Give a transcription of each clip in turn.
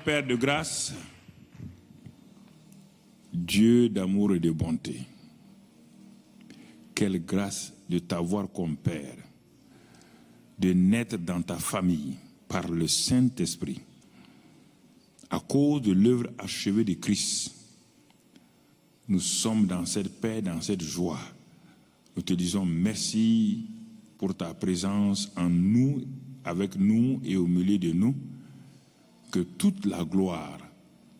Père de grâce, Dieu d'amour et de bonté, quelle grâce de t'avoir comme Père, de naître dans ta famille par le Saint-Esprit, à cause de l'œuvre achevée de Christ. Nous sommes dans cette paix, dans cette joie. Nous te disons merci pour ta présence en nous, avec nous et au milieu de nous. Que toute la gloire,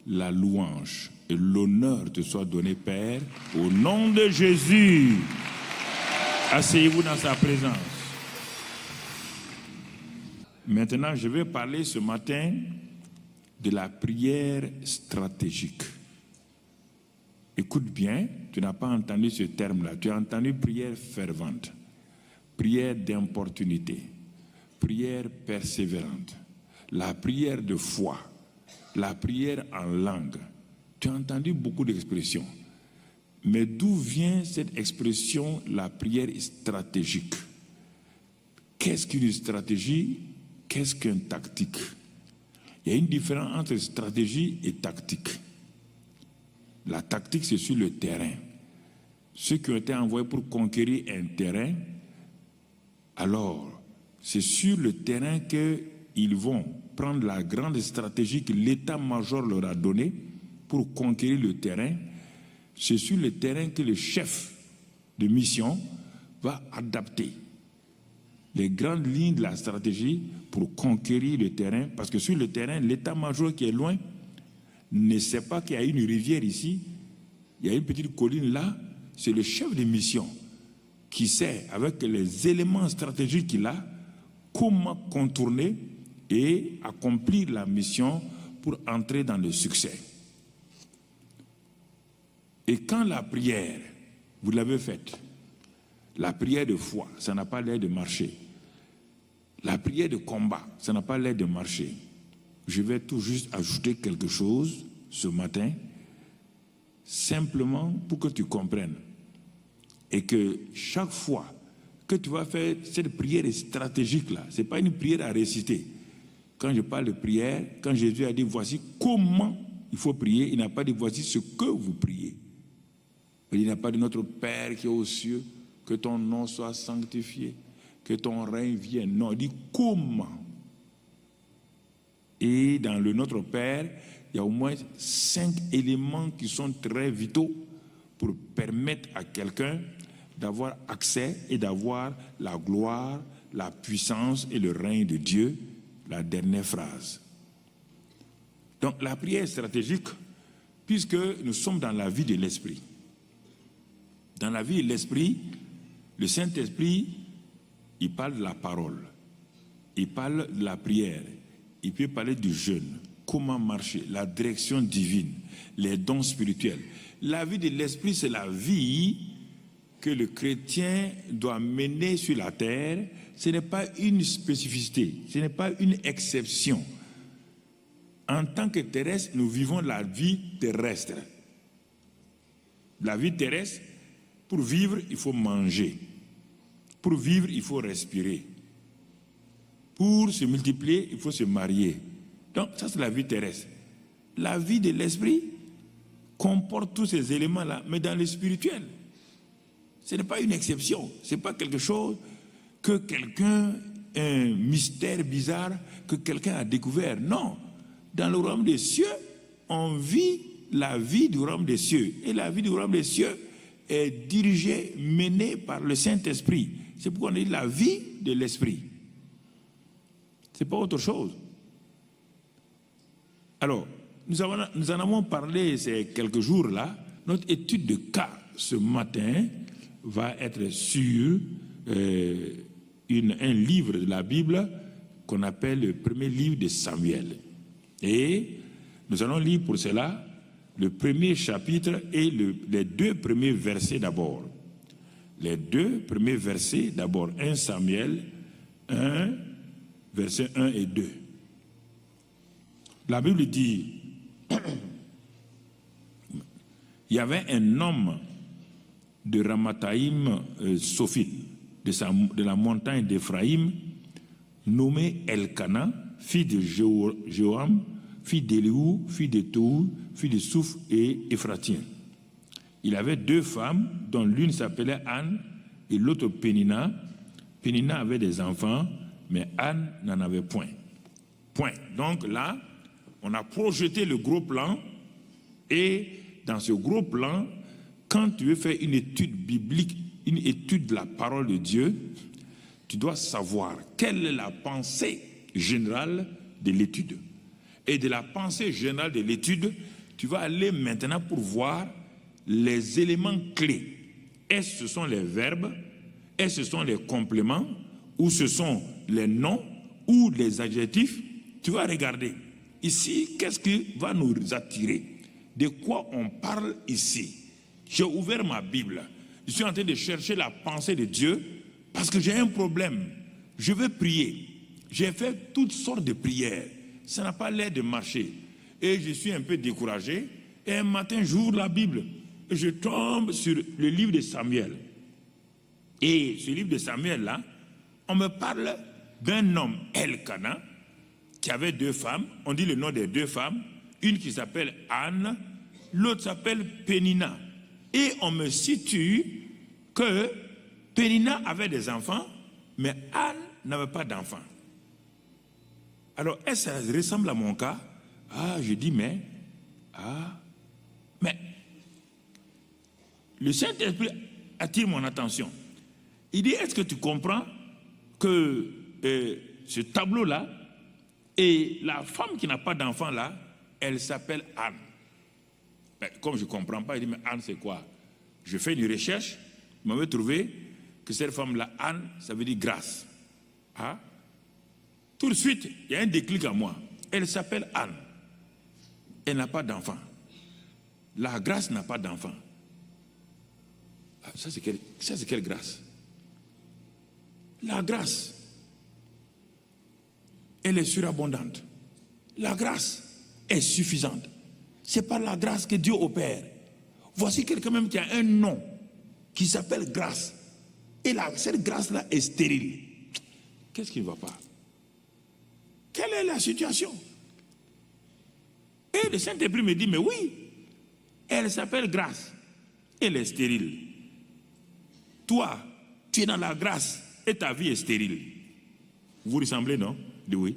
la louange et l'honneur te soient donnés, Père, au nom de Jésus. Asseyez-vous dans sa présence. Maintenant, je vais parler ce matin de la prière stratégique. Écoute bien, tu n'as pas entendu ce terme-là. Tu as entendu prière fervente, prière d'importunité, prière persévérante, la prière de foi, la prière en langue. Tu as entendu beaucoup d'expressions. Mais d'où vient cette expression, la prière stratégique? Qu'est-ce qu'une stratégie? Qu'est-ce qu'une tactique? Il y a une différence entre stratégie et tactique. La tactique, c'est sur le terrain. Ceux qui ont été envoyés pour conquérir un terrain, alors, c'est sur le terrain qu'ils vont prendre la grande stratégie que l'état-major leur a donnée pour conquérir le terrain. C'est sur le terrain que le chef de mission va adapter les grandes lignes de la stratégie pour conquérir le terrain. Parce que sur le terrain, l'état-major qui est loin ne sait pas qu'il y a une rivière ici, il y a une petite colline là. C'est le chef de mission qui sait, avec les éléments stratégiques qu'il a, comment contourner et accomplir la mission pour entrer dans le succès. Et quand la prière, vous l'avez faite, la prière de foi, ça n'a pas l'air de marcher. La prière de combat, ça n'a pas l'air de marcher. Je vais tout juste ajouter quelque chose ce matin, simplement pour que tu comprennes. Et que chaque fois que tu vas faire cette prière stratégique-là, ce n'est pas une prière à réciter. Quand je parle de prière, quand Jésus a dit voici comment il faut prier, il n'a pas dit voici ce que vous priez. Il n'a pas dit notre Père qui est aux cieux, que ton nom soit sanctifié, que ton règne vienne. Non, il dit comment. Et dans le Notre Père, il y a au moins 5 éléments qui sont très vitaux pour permettre à quelqu'un d'avoir accès et d'avoir la gloire, la puissance et le règne de Dieu. La dernière phrase. Donc la prière est stratégique puisque nous sommes dans la vie de l'esprit. Dans la vie de l'esprit, le Saint-Esprit, il parle de la parole, il parle de la prière, il peut parler du jeûne, comment marcher, la direction divine, les dons spirituels. La vie de l'esprit, c'est la vie que le chrétien doit mener sur la terre. Ce n'est pas une spécificité, ce n'est pas une exception. En tant que terrestre, nous vivons la vie terrestre. La vie terrestre, pour vivre, il faut manger. Pour vivre, il faut respirer. Pour se multiplier, il faut se marier. Donc, ça, c'est la vie terrestre. La vie de l'esprit comporte tous ces éléments-là, mais dans le spirituel. Ce n'est pas une exception. Ce n'est pas quelque chose que quelqu'un, un mystère bizarre, que quelqu'un a découvert. Non. Dans le royaume des cieux, on vit la vie du royaume des cieux. Et la vie du royaume des cieux est dirigée, menée par le Saint-Esprit. C'est pourquoi on dit la vie de l'esprit. Ce n'est pas autre chose. Alors, nous en avons parlé ces quelques jours-là. Notre étude de cas ce matin va être sur un livre de la Bible qu'on appelle le premier livre de Samuel. Et nous allons lire pour cela le premier chapitre et les 2 premiers versets d'abord. Les 2 premiers versets d'abord. 1 Samuel 1, versets 1 et 2. La Bible dit, il y avait un homme de Ramathaïm Sophil, de la montagne d'Éphraïm, nommé Elkana, fils de Joam, fille d'Éliou, fille de Tohu, fille de Souf et Éphratien. Il avait 2 femmes, dont l'une s'appelait Anne et l'autre Pénina. Pénina avait des enfants, mais Anne n'en avait point. Point. Donc là, on a projeté le gros plan, et dans ce gros plan, quand tu veux faire une étude biblique, une étude de la parole de Dieu, tu dois savoir quelle est la pensée générale de l'étude. Et de la pensée générale de l'étude, tu vas aller maintenant pour voir les éléments clés. Est-ce que ce sont les verbes? Est-ce que ce sont les compléments? Ou ce sont les noms? Ou les adjectifs? Tu vas regarder. Ici, qu'est-ce qui va nous attirer? De quoi on parle ici? J'ai ouvert ma Bible. Je suis en train de chercher la pensée de Dieu parce que j'ai un problème. Je veux prier. J'ai fait toutes sortes de prières. Ça n'a pas l'air de marcher. Et je suis un peu découragé. Et un matin, j'ouvre la Bible. Et je tombe sur le livre de Samuel. Et ce livre de Samuel-là, on me parle d'un homme, Elkana, qui avait 2 femmes. On dit le nom des 2 femmes. Une qui s'appelle Anne, l'autre s'appelle Pénina. Et on me situe que Pénina avait des enfants, mais Anne n'avait pas d'enfants. Alors, est-ce que ça ressemble à mon cas? Je dis, mais le Saint-Esprit attire mon attention. Il dit, est-ce que tu comprends que ce tableau-là, et la femme qui n'a pas d'enfant là, elle s'appelle Anne. Mais comme je ne comprends pas, il dit, mais Anne c'est quoi? Je fais une recherche, je m'avais trouvé que cette femme-là, Anne, ça veut dire grâce. Tout de suite, il y a un déclic à moi. Elle s'appelle Anne. Elle n'a pas d'enfant. La grâce n'a pas d'enfant. Ça c'est quelle grâce? La grâce, elle est surabondante. La grâce est suffisante. C'est par la grâce que Dieu opère. Voici quelqu'un même qui a un nom qui s'appelle grâce. Et cette grâce-là est stérile. Qu'est-ce qui ne va pas? Quelle est la situation? Et le Saint-Esprit me dit, mais oui, elle s'appelle grâce. Elle est stérile. Toi, tu es dans la grâce et ta vie est stérile. Vous ressemblez, non? Je dis oui.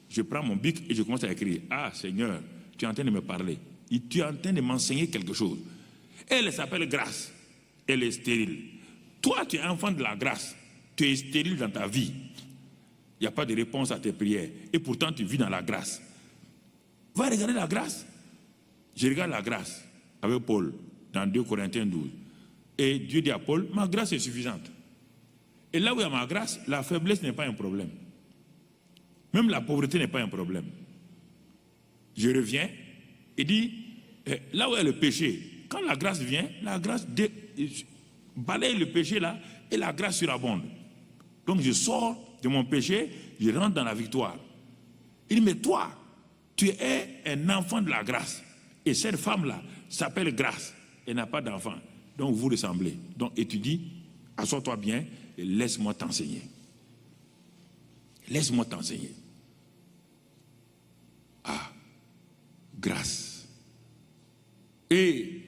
Je prends mon bic et je commence à écrire. Seigneur, tu es en train de me parler. Tu es en train de m'enseigner quelque chose. Elle s'appelle grâce. Elle est stérile. Toi, tu es enfant de la grâce. Tu es stérile dans ta vie. Il n'y a pas de réponse à tes prières. Et pourtant, tu vis dans la grâce. Va regarder la grâce. Je regarde la grâce avec Paul dans 2 Corinthiens 12. Et Dieu dit à Paul, ma grâce est suffisante. Et là où il y a ma grâce, la faiblesse n'est pas un problème. Même la pauvreté n'est pas un problème. Je reviens et dis, là où il y a le péché, quand la grâce vient, la grâce balaye le péché là et la grâce surabonde. Donc je sors de mon péché, je rentre dans la victoire. Il dit, mais toi, tu es un enfant de la grâce. Et cette femme-là s'appelle grâce. Elle n'a pas d'enfant. Donc vous ressemblez. Donc étudie, assois-toi bien et laisse-moi t'enseigner. Laisse-moi t'enseigner. Grâce. Et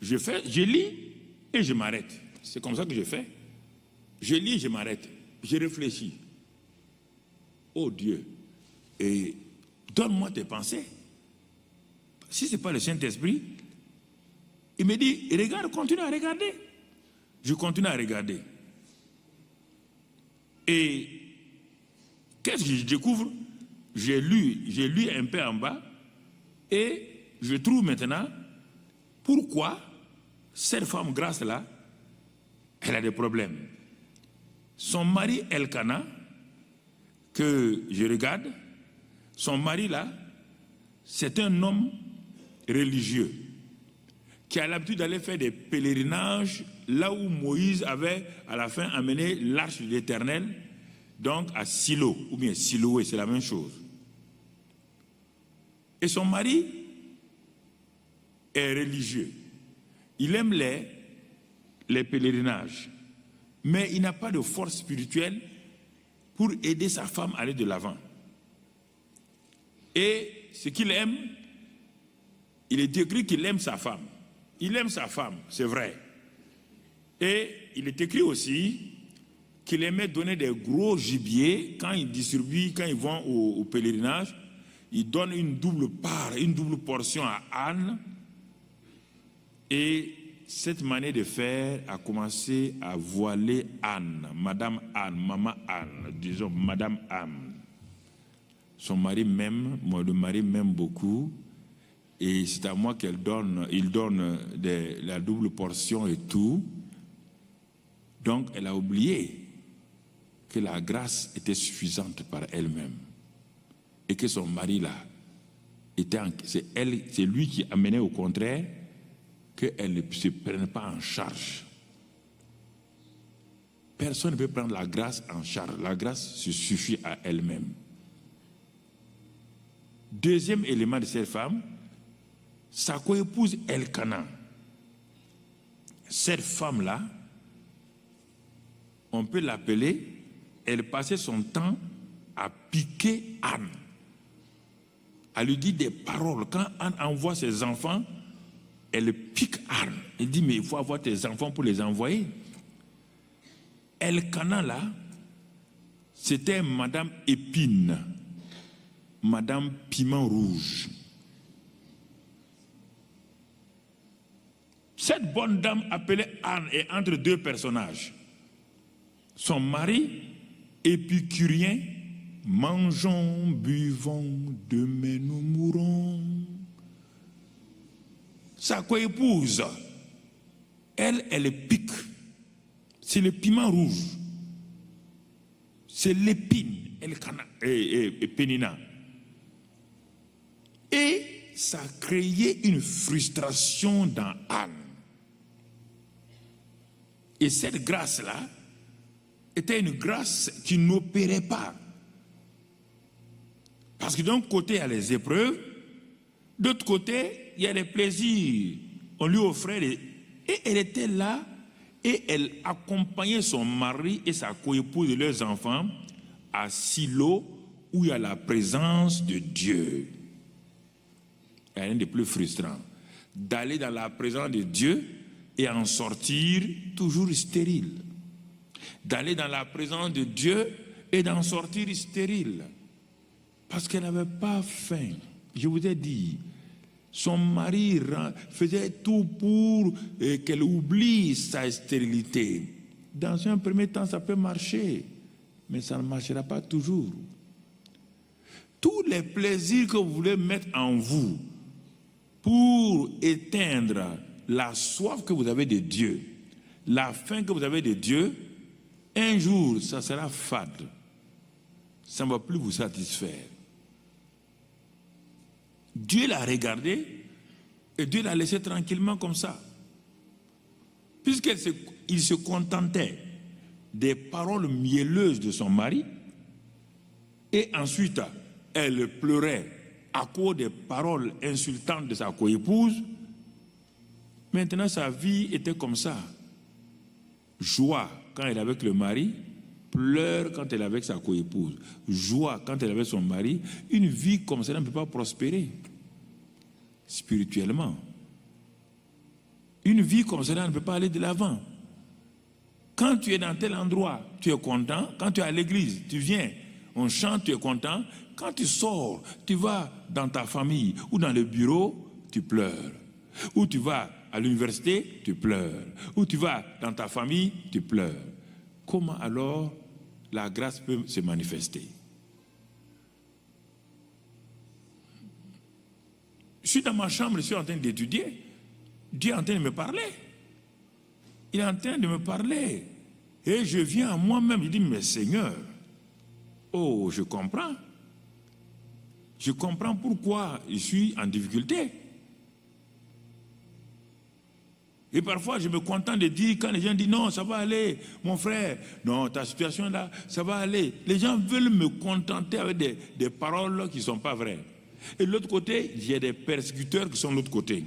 je lis et je m'arrête. C'est comme ça que je fais. Je lis et je m'arrête. Je réfléchis. Oh Dieu, et donne-moi tes pensées. Si ce n'est pas le Saint-Esprit, il me dit, regarde, continue à regarder. Je continue à regarder. Et qu'est-ce que je découvre? J'ai lu un peu en bas et je trouve maintenant pourquoi cette femme grâce-là, elle a des problèmes. Son mari Elkana, que je regarde, son mari là, c'est un homme religieux qui a l'habitude d'aller faire des pèlerinages là où Moïse avait à la fin amené l'arche de l'Éternel, donc à Silo, ou bien Siloé, c'est la même chose. Et son mari est religieux. Il aime les pèlerinages, mais il n'a pas de force spirituelle pour aider sa femme à aller de l'avant. Et ce qu'il aime, il est écrit qu'il aime sa femme. Il aime sa femme, c'est vrai. Et il est écrit aussi qu'il aimait donner des gros gibiers quand il distribue, quand ils vont au pèlerinage. Il donne une double part, une double portion à Anne. Et cette manière de faire a commencé à voiler Anne, Madame Anne, Maman Anne, disons Madame Anne. Son mari m'aime, moi le mari m'aime beaucoup. Et c'est à moi il donne la double portion et tout. Donc elle a oublié que la grâce était suffisante par elle-même. Et que son mari là, c'est lui qui amenait au contraire qu'elle ne se prenne pas en charge. Personne ne peut prendre la grâce en charge. La grâce se suffit à elle-même. Deuxième élément de cette femme, sa coépouse Elkana. Cette femme-là, on peut l'appeler, elle passait son temps à piquer Anne. Elle lui dit des paroles. Quand Anne envoie ses enfants, elle pique Anne. Elle dit, mais il faut avoir tes enfants pour les envoyer. Elkana là, c'était Madame Épine, Madame Piment Rouge. Cette bonne dame appelée Anne est entre deux personnages. Son mari, épicurien, mangeons, buvons, demain nous mourrons. Sa coépouse, elle pique. C'est le piment rouge. C'est l'épine, et Pénina. Et ça a créé une frustration dans Anne. Et cette grâce-là était une grâce qui n'opérait pas. Parce que d'un côté, il y a les épreuves, de l'autre côté, il y a les plaisirs. On lui offrait et elle était là et elle accompagnait son mari et sa coépouse et leurs enfants à Silo où il y a la présence de Dieu. Il n'y a rien de plus frustrant d'aller dans la présence de Dieu et en sortir toujours stérile. D'aller dans la présence de Dieu et d'en sortir stérile. Parce qu'elle n'avait pas faim. Je vous ai dit, son mari faisait tout pour qu'elle oublie sa stérilité. Dans un premier temps, ça peut marcher, mais ça ne marchera pas toujours. Tous les plaisirs que vous voulez mettre en vous pour éteindre la soif que vous avez de Dieu, la faim que vous avez de Dieu, un jour, ça sera fade. Ça ne va plus vous satisfaire. Dieu l'a regardé et Dieu l'a laissé tranquillement comme ça. Puisqu'il se contentait des paroles mielleuses de son mari et ensuite elle pleurait à cause des paroles insultantes de sa coépouse. Maintenant sa vie était comme ça. Joie quand elle est avec le mari, pleure quand elle est avec sa coépouse, joie quand elle est avec son mari. Une vie comme ça ne peut pas prospérer spirituellement. Une vie comme ça ne peut pas aller de l'avant. Quand tu es dans tel endroit, tu es content. Quand tu es à l'église, tu viens, on chante, tu es content. Quand tu sors, tu vas dans ta famille ou dans le bureau, tu pleures. Ou tu vas à l'université, tu pleures. Ou tu vas dans ta famille, tu pleures. Comment alors la grâce peut se manifester? Je suis dans ma chambre, je suis en train d'étudier. Dieu est en train de me parler. Il est en train de me parler. Et je viens à moi-même, je dis, mais Seigneur, oh, je comprends. Je comprends pourquoi je suis en difficulté. Et parfois, je me contente de dire, quand les gens disent, non, ça va aller, mon frère, non, ta situation là, ça va aller. Les gens veulent me contenter avec des paroles qui ne sont pas vraies. Et de l'autre côté, il y a des persécuteurs qui sont de l'autre côté.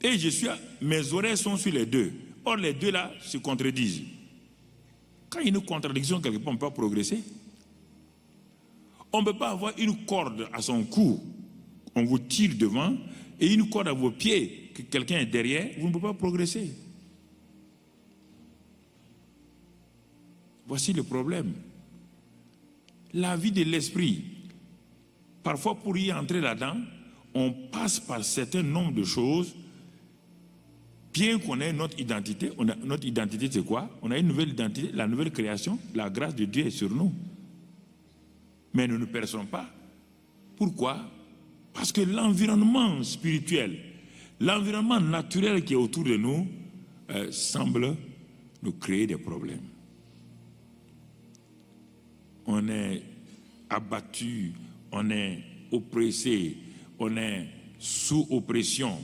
Et mes oreilles sont sur les deux. Or, les deux là se contredisent. Quand il y a une contradiction, quelque part, on ne peut pas progresser. On ne peut pas avoir une corde à son cou, on vous tire devant, et une corde à vos pieds, que quelqu'un est derrière, vous ne pouvez pas progresser. Voici le problème. La vie de l'esprit, parfois pour y entrer là-dedans, on passe par un certain nombre de choses. Bien qu'on ait notre identité, notre identité c'est quoi? On a une nouvelle identité, la nouvelle création, la grâce de Dieu est sur nous. Mais nous ne perçons pas. Pourquoi? Parce que l'environnement spirituel, l'environnement naturel qui est autour de nous semble nous créer des problèmes. On est abattu, on est oppressé, on est sous oppression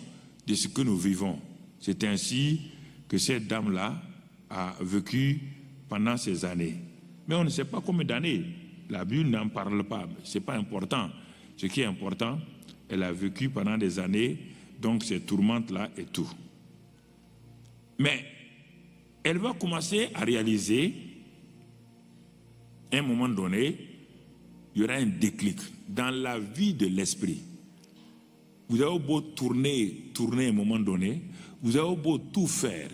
de ce que nous vivons. C'est ainsi que cette dame-là a vécu pendant ces années. Mais on ne sait pas combien d'années. La Bible n'en parle pas. Ce n'est pas important. Ce qui est important, elle a vécu pendant des années, donc ces tourmentes-là et tout. Mais elle va commencer à réaliser, à un moment donné, il y aura un déclic dans la vie de l'esprit. Vous avez beau tourner à un moment donné, vous avez beau tout faire,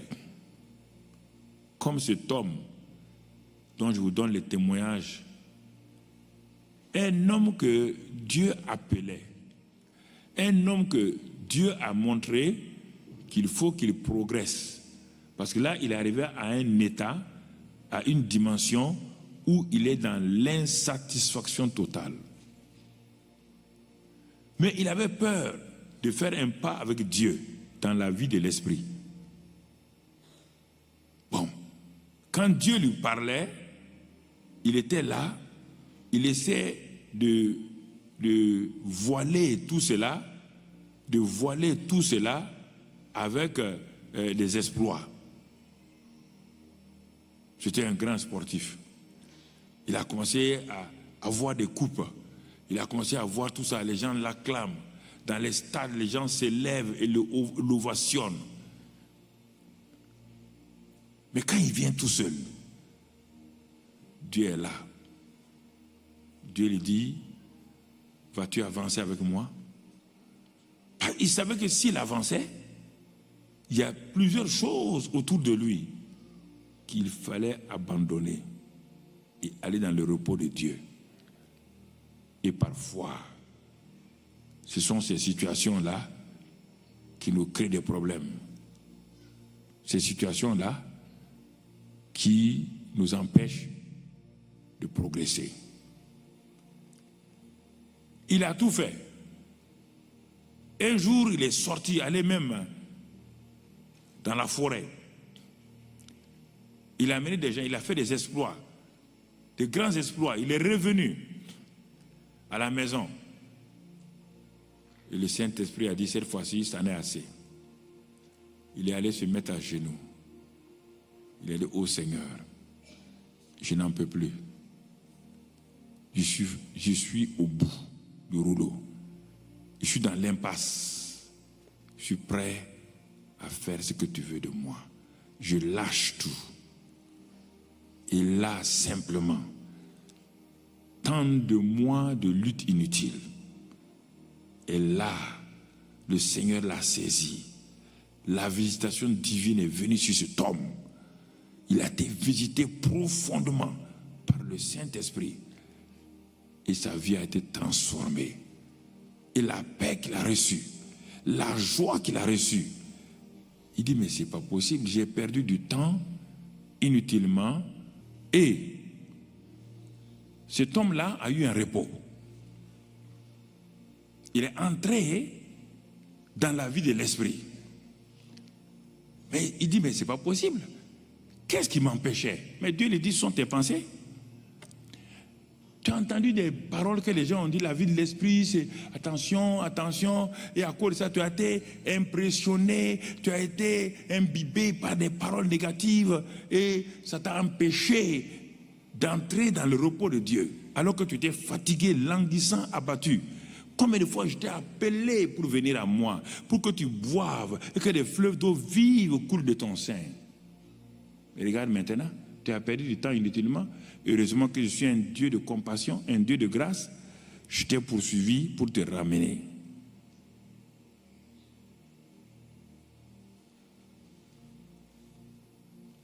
comme cet homme dont je vous donne le témoignage, un homme que Dieu appelait, un homme que Dieu a montré qu'il faut qu'il progresse. Parce que là, il est arrivé à un état, à une dimension où il est dans l'insatisfaction totale. Mais il avait peur de faire un pas avec Dieu dans la vie de l'esprit. Bon, quand Dieu lui parlait, il était là, il essaie de voiler tout cela, avec des exploits. C'était un grand sportif. Il a commencé à avoir des coupes. Il a commencé à voir tout ça. Les gens l'acclament. Dans les stades, les gens s'élèvent et l'ovationnent. Mais quand il vient tout seul, Dieu est là. Dieu lui dit, vas-tu avancer avec moi? Il savait que s'il avançait, il y a plusieurs choses autour de lui qu'il fallait abandonner et aller dans le repos de Dieu. Et parfois, ce sont ces situations-là qui nous créent des problèmes. Ces situations-là qui nous empêchent de progresser. Il a tout fait. Un jour, il est sorti, allé même dans la forêt. Il a amené des gens, il a fait des exploits, de grands exploits. Il est revenu à la maison. Et le Saint-Esprit a dit, cette fois-ci, ça en est assez. Il est allé se mettre à genoux. Il a dit, ô Seigneur, je n'en peux plus. Je suis au bout du rouleau. Je suis dans l'impasse. Je suis prêt à faire ce que tu veux de moi. Je lâche tout. Et là, simplement, tant de mois de lutte inutile. Et là, le Seigneur l'a saisi. La visitation divine est venue sur cet homme. Il a été visité profondément par le Saint-Esprit. Et sa vie a été transformée. Et la paix qu'il a reçue, la joie qu'il a reçue. Il dit, mais c'est pas possible, j'ai perdu du temps inutilement. Et cet homme-là a eu un repos. Il est entré dans la vie de l'esprit. Mais il dit, mais c'est pas possible. Qu'est-ce qui m'empêchait? Mais Dieu lui dit, ce sont tes pensées. Tu as entendu des paroles que les gens ont dit, la vie de l'esprit, c'est attention, attention. Et à cause de ça, tu as été impressionné, tu as été imbibé par des paroles négatives et ça t'a empêché d'entrer dans le repos de Dieu. Alors que tu étais fatigué, languissant, abattu. Combien de fois je t'ai appelé pour venir à moi, pour que tu boives et que des fleuves d'eau vivent coulent de ton sein. Mais regarde maintenant, tu as perdu du temps inutilement. Heureusement que je suis un Dieu de compassion, un Dieu de grâce. je t'ai poursuivi pour te ramener.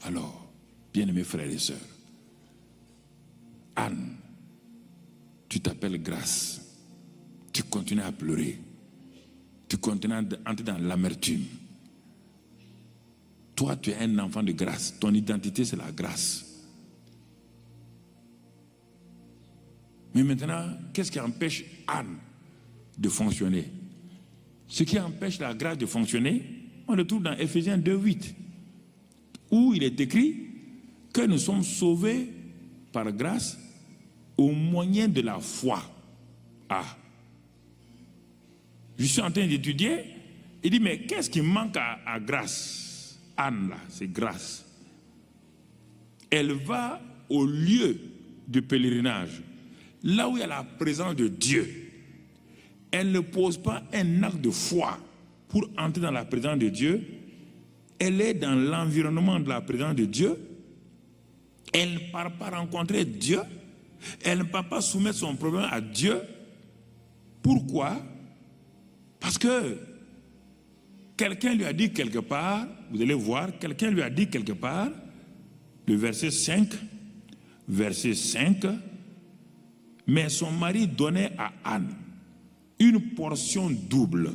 Alors, bien-aimés frères et sœurs, Anne, tu t'appelles Grâce, tu continues à pleurer, tu continues à entrer dans l'amertume. Toi, tu es un enfant de grâce, ton identité c'est la grâce. Mais maintenant, qu'est-ce qui empêche Anne de fonctionner? Ce qui empêche la grâce de fonctionner, on le trouve dans Éphésiens 2:8, où il est écrit que nous sommes sauvés par grâce au moyen de la foi. Ah, je suis en train d'étudier, il dit, mais qu'est-ce qui manque à grâce? Anne, là, c'est grâce. Elle va au lieu de pèlerinage, là où il y a la présence de Dieu. Elle ne pose pas un acte de foi pour entrer dans la présence de Dieu. Elle est dans l'environnement de la présence de Dieu. Elle ne part pas rencontrer Dieu. Elle ne part pas soumettre son problème à Dieu. Pourquoi? Parce que quelqu'un lui a dit quelque part, vous allez voir, quelqu'un lui a dit quelque part, le verset 5, mais son mari donnait à Anne une portion double,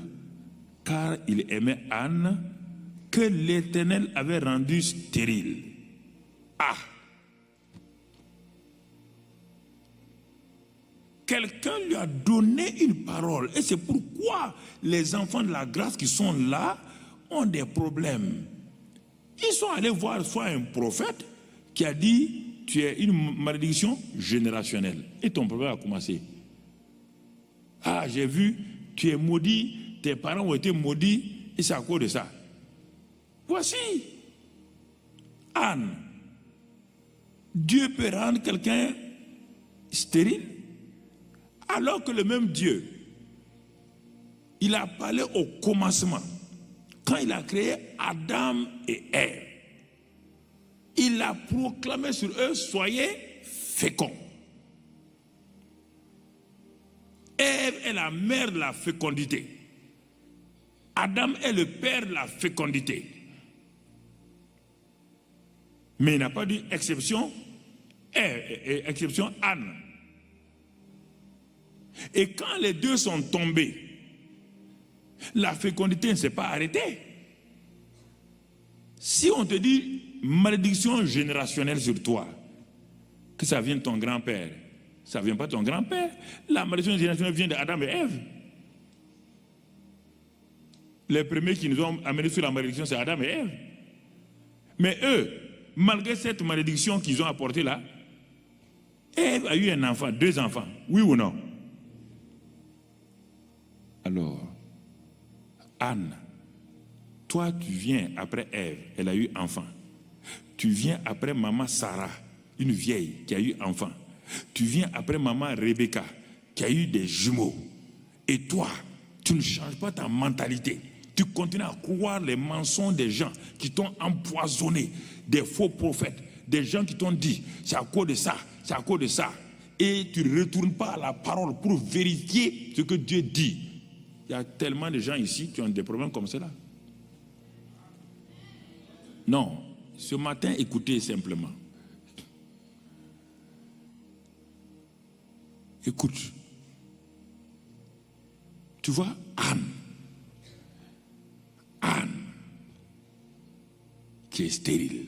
car il aimait Anne, que l'Éternel avait rendue stérile. Ah! Quelqu'un lui a donné une parole. Et c'est pourquoi les enfants de la grâce qui sont là ont des problèmes. Ils sont allés voir soit un prophète qui a dit, tu es une malédiction générationnelle. Et ton problème a commencé. Ah, j'ai vu, tu es maudit, tes parents ont été maudits, et c'est à cause de ça. Voici, Anne, Dieu peut rendre quelqu'un stérile, alors que le même Dieu, il a parlé au commencement, quand il a créé Adam et Ève, il a proclamé sur eux, soyez féconds. Ève est la mère de la fécondité. Adam est le père de la fécondité. Mais il n'a pas dit exception Ève et exception Anne. Et quand les deux sont tombés, la fécondité ne s'est pas arrêtée. Si on te dit malédiction générationnelle sur toi, que ça vient de ton grand-père, ça ne vient pas de ton grand-père. La malédiction générationnelle vient d'Adam et Ève. Les premiers qui nous ont amenés sur la malédiction, c'est Adam et Ève. Mais eux, malgré cette malédiction qu'ils ont apportée là, Ève a eu un enfant, 2 enfants, oui ou non? Alors, Anne, toi tu viens après Ève, elle a eu enfant. Tu viens après maman Sarah, une vieille qui a eu enfant. Tu viens après maman Rebecca, qui a eu des jumeaux. Et toi, tu ne changes pas ta mentalité. Tu continues à croire les mensonges des gens qui t'ont empoisonné, des faux prophètes, des gens qui t'ont dit, c'est à cause de ça, c'est à cause de ça. Et tu ne retournes pas à la parole pour vérifier ce que Dieu dit. Il y a tellement de gens ici qui ont des problèmes comme cela. Non, ce matin, écoutez simplement. Écoute. Tu vois, Anne, qui est stérile.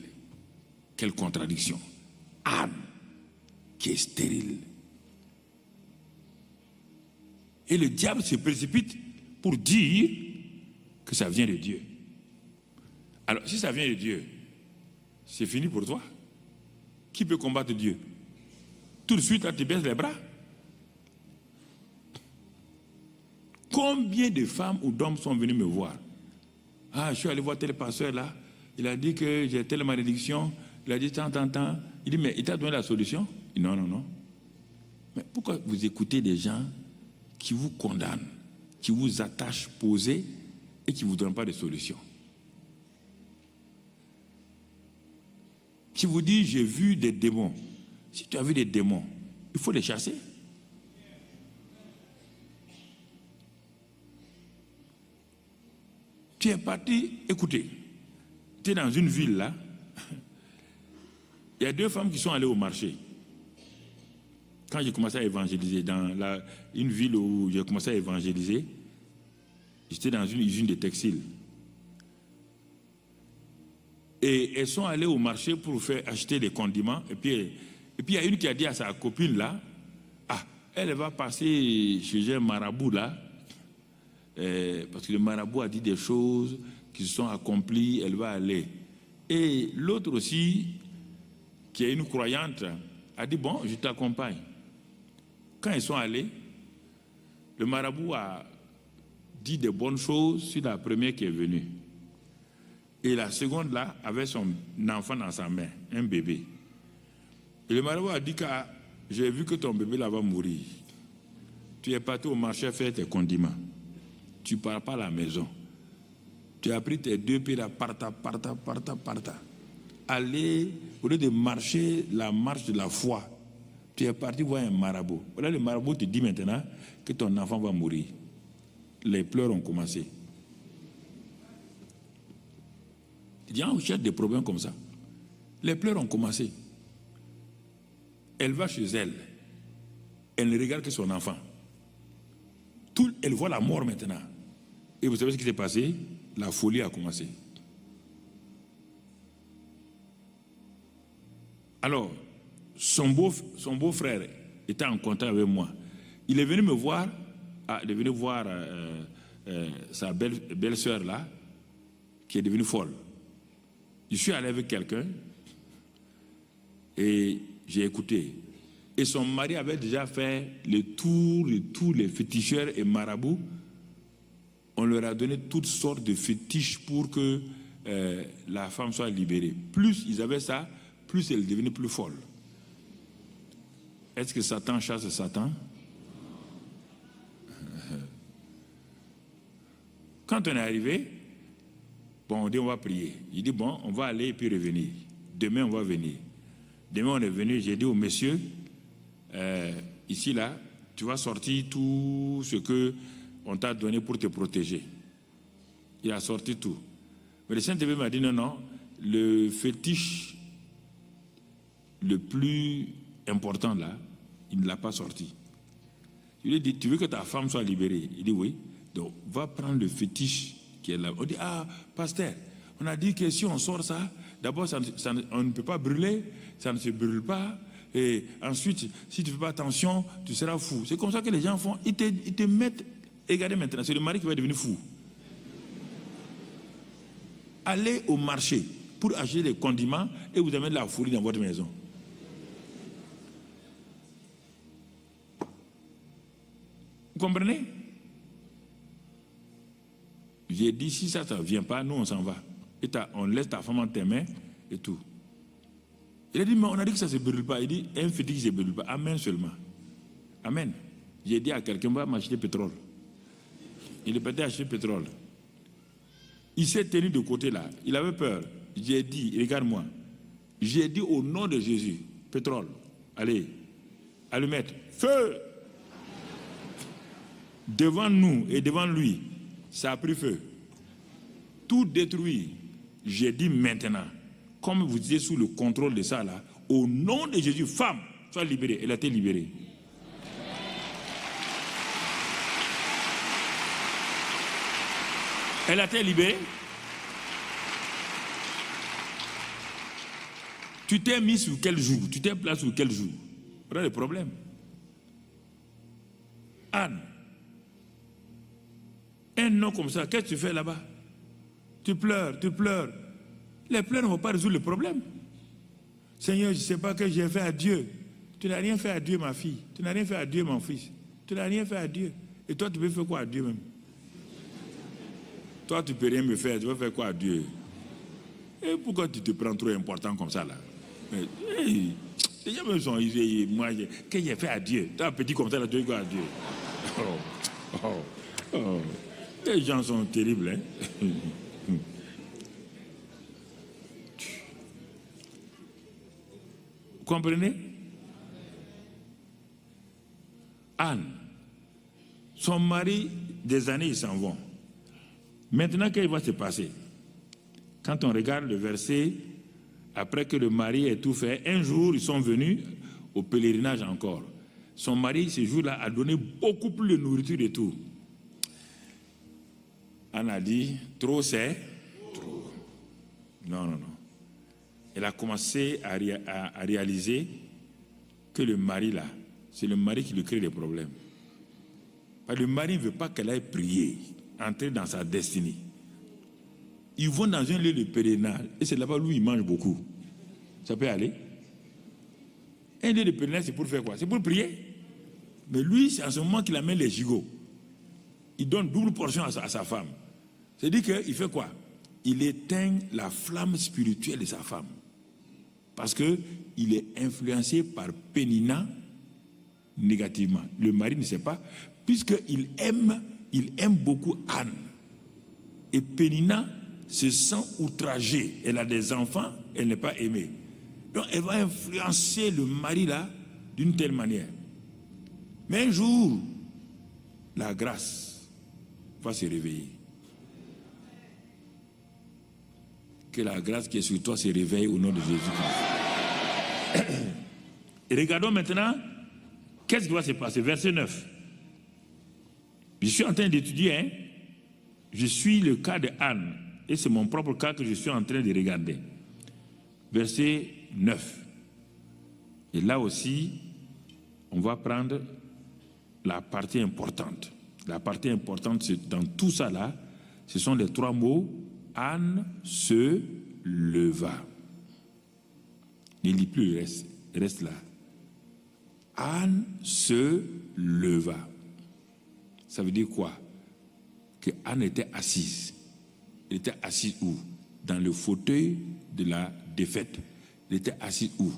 Quelle contradiction. Anne, qui est stérile. Et le diable se précipite pour dire que ça vient de Dieu. Alors, si ça vient de Dieu, c'est fini pour toi. Qui peut combattre Dieu? Tout de suite, là, tu baisses les bras. Combien de femmes ou d'hommes sont venus me voir? Ah, je suis allé voir tel pasteur là. Il a dit que j'ai telle malédiction. Il a dit tant. Il dit, mais il t'a donné la solution? Non. Mais pourquoi vous écoutez des gens qui vous condamnent, qui vous attachent posés et qui ne vous donnent pas de solution? Qui vous dit, j'ai vu des démons. Si tu as vu des démons, il faut les chasser. Tu es parti, écoutez, tu es dans une ville là, il y a 2 femmes qui sont allées au marché. Quand j'ai commencé à évangéliser, dans une ville où j'ai commencé à évangéliser, j'étais dans une usine de textile. Et elles sont allées au marché pour faire acheter des condiments. Et puis il y a une qui a dit à sa copine là, elle va passer chez un marabout là, parce que le marabout a dit des choses qui se sont accomplies, elle va aller. Et l'autre aussi, qui est une croyante, a dit, bon, je t'accompagne. Quand ils sont allés, le marabout a dit des bonnes choses sur la première qui est venue. Et la seconde là avait son enfant dans sa main, un bébé. Et le marabout a dit que j'ai vu que ton bébé là va mourir. Tu es parti au marché faire tes condiments. Tu ne pars pas à la maison. Tu as pris tes 2 pieds là, parta. Allez, au lieu de marcher la marche de la foi, tu es parti voir un marabout. Voilà, le marabout te dit maintenant que ton enfant va mourir. Les pleurs ont commencé. Il y a des problèmes comme ça. Les pleurs ont commencé. Elle va chez elle. Elle ne regarde que son enfant. Elle voit la mort maintenant. Et vous savez ce qui s'est passé? La folie a commencé. Alors, son beau-frère était en contact avec moi. Il est venu me voir, il est venu voir sa belle-sœur là, qui est devenue folle. Je suis allé avec quelqu'un et j'ai écouté. Et son mari avait déjà fait le tour de tous les féticheurs et marabouts. On leur a donné toutes sortes de fétiches pour que la femme soit libérée. Plus ils avaient ça, plus elle devenait plus folle. Est-ce que Satan chasse Satan? Quand on est arrivé, bon, on dit on va prier. Il dit bon, on va aller et puis revenir. Demain, on va venir. Demain, on est venu, j'ai dit au monsieur, ici, là, tu vas sortir tout ce que on t'a donné pour te protéger. Il a sorti tout. Mais le Saint-Esprit m'a dit non, le fétiche le plus important là, il ne l'a pas sorti. Je lui ai dit, tu veux que ta femme soit libérée? Il dit oui. Donc, va prendre le fétiche qui est là. On dit, pasteur, on a dit que si on sort ça, d'abord, on ne peut pas brûler, ça ne se brûle pas. Et ensuite, si tu ne fais pas attention, tu seras fou. C'est comme ça que les gens font. Ils te mettent. Regardez maintenant, c'est le mari qui va devenir fou. Allez au marché pour acheter des condiments et vous avez de la folie dans votre maison. Vous comprenez? J'ai dit, si ça ne vient pas, nous on s'en va. Et on laisse ta femme en tes mains et tout. Il a dit, mais on a dit que ça ne se brûle pas. Il dit, un fétiche ne se brûle pas. Amen seulement. Amen. J'ai dit à quelqu'un, va m'acheter pétrole. Il est parti acheter pétrole. Il s'est tenu de côté là. Il avait peur. J'ai dit, regarde-moi. J'ai dit au nom de Jésus, pétrole, allez, allumette, feu. Devant nous et devant lui, ça a pris feu. Tout détruit. J'ai dit maintenant, comme vous disiez sous le contrôle de ça là, au nom de Jésus, femme, sois libérée. Elle a été libérée. Elle a été libérée. Tu t'es mis sur quel jour? Tu t'es placé sur quel jour? Voilà le problème. Anne, un nom comme ça, qu'est-ce que tu fais là-bas? Tu pleures, tu pleures. Les pleurs ne vont pas résoudre le problème. Seigneur, je ne sais pas ce que j'ai fait à Dieu. Tu n'as rien fait à Dieu, ma fille. Tu n'as rien fait à Dieu, mon fils. Tu n'as rien fait à Dieu. Et toi, tu peux faire quoi à Dieu même? Toi, tu ne peux rien me faire. Tu vas faire quoi à Dieu? Et pourquoi tu te prends trop important comme ça là? Mais, hey, les gens me sont ici. Moi, qu'est-ce que j'ai fait à Dieu? Tu es petit comme ça, là, tu fais quoi à Dieu? Oh. Les gens sont terribles, hein? Vous comprenez? Anne, son mari, des années, ils s'en vont. Maintenant, qu'est-ce qui va se passer? Quand on regarde le verset, après que le mari ait tout fait, un jour, ils sont venus au pèlerinage encore. Son mari, ce jour-là, a donné beaucoup plus de nourriture et tout. Anne a dit, trop c'est trop. Non, non, non. Elle a commencé à réaliser que le mari, là, c'est le mari qui lui crée des problèmes. Parce que le mari ne veut pas qu'elle aille prier, entrer dans sa destinée. Ils vont dans un lieu de pèlerinage, et c'est là-bas où il mange beaucoup. Ça peut aller. Un lieu de pèlerinage, c'est pour faire quoi? C'est pour prier. Mais lui, c'est en ce moment qu'il amène les gigots. Il donne double portion à sa femme. C'est-à-dire qu'il fait quoi? Il éteint la flamme spirituelle de sa femme. Parce qu'il est influencé par Pénina négativement. Le mari ne sait pas, puisqu'il aime beaucoup Anne. Et Pénina se sent outragée. Elle a des enfants, elle n'est pas aimée. Donc elle va influencer le mari là d'une telle manière. Mais un jour, la grâce va se réveiller. Que la grâce qui est sur toi se réveille au nom de Jésus-Christ. Et regardons maintenant, qu'est-ce qui va se passer? Verset 9. Je suis en train d'étudier, hein? Je suis le cas de Anne, et c'est mon propre cas que je suis en train de regarder. Verset 9. Et là aussi, on va prendre la partie importante. La partie importante, c'est dans tout ça là, ce sont les trois mots. Anne se leva. Ne lis plus le reste, reste là. Anne se leva. Ça veut dire quoi? Que Anne était assise. Elle était assise où? Dans le fauteuil de la défaite. Elle était assise où?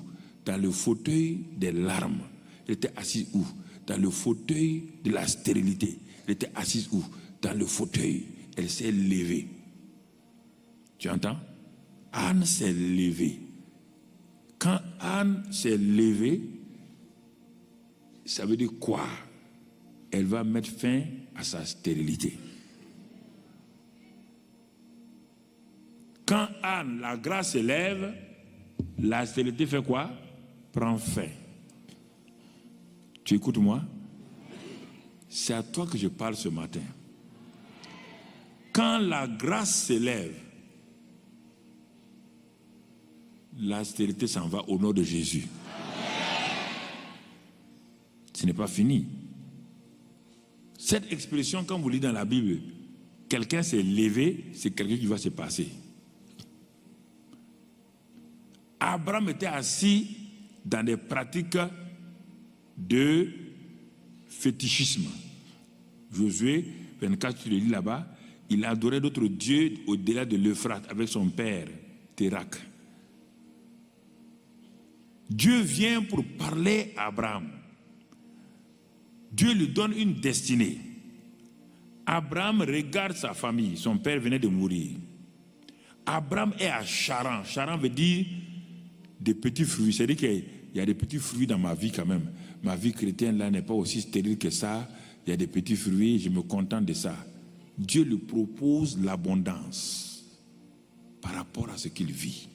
Dans le fauteuil des larmes. Elle était assise où? Dans le fauteuil de la stérilité. Elle était assise où? Dans le fauteuil. Elle s'est levée. Tu entends? Anne s'est levée. Quand Anne s'est levée, ça veut dire quoi? Elle va mettre fin à sa stérilité. Quand Anne, la grâce s'élève, la stérilité fait quoi? Prend fin. Tu écoutes moi? C'est à toi que je parle ce matin. Quand la grâce s'élève, la stérilité s'en va au nom de Jésus. Ce n'est pas fini. Cette expression, quand vous lisez dans la Bible, quelqu'un s'est levé, c'est quelqu'un qui va se passer. Abraham était assis dans des pratiques de fétichisme. Josué 24, tu le lis là-bas, il adorait d'autres dieux au-delà de l'Euphrate avec son père, Térak. Dieu vient pour parler à Abraham. Dieu lui donne une destinée. Abraham regarde sa famille. Son père venait de mourir. Abraham est à Charan. Charan veut dire des petits fruits. C'est-à-dire qu'il y a des petits fruits dans ma vie quand même. Ma vie chrétienne là n'est pas aussi stérile que ça. Il y a des petits fruits, je me contente de ça. Dieu lui propose l'abondance par rapport à ce qu'il vit.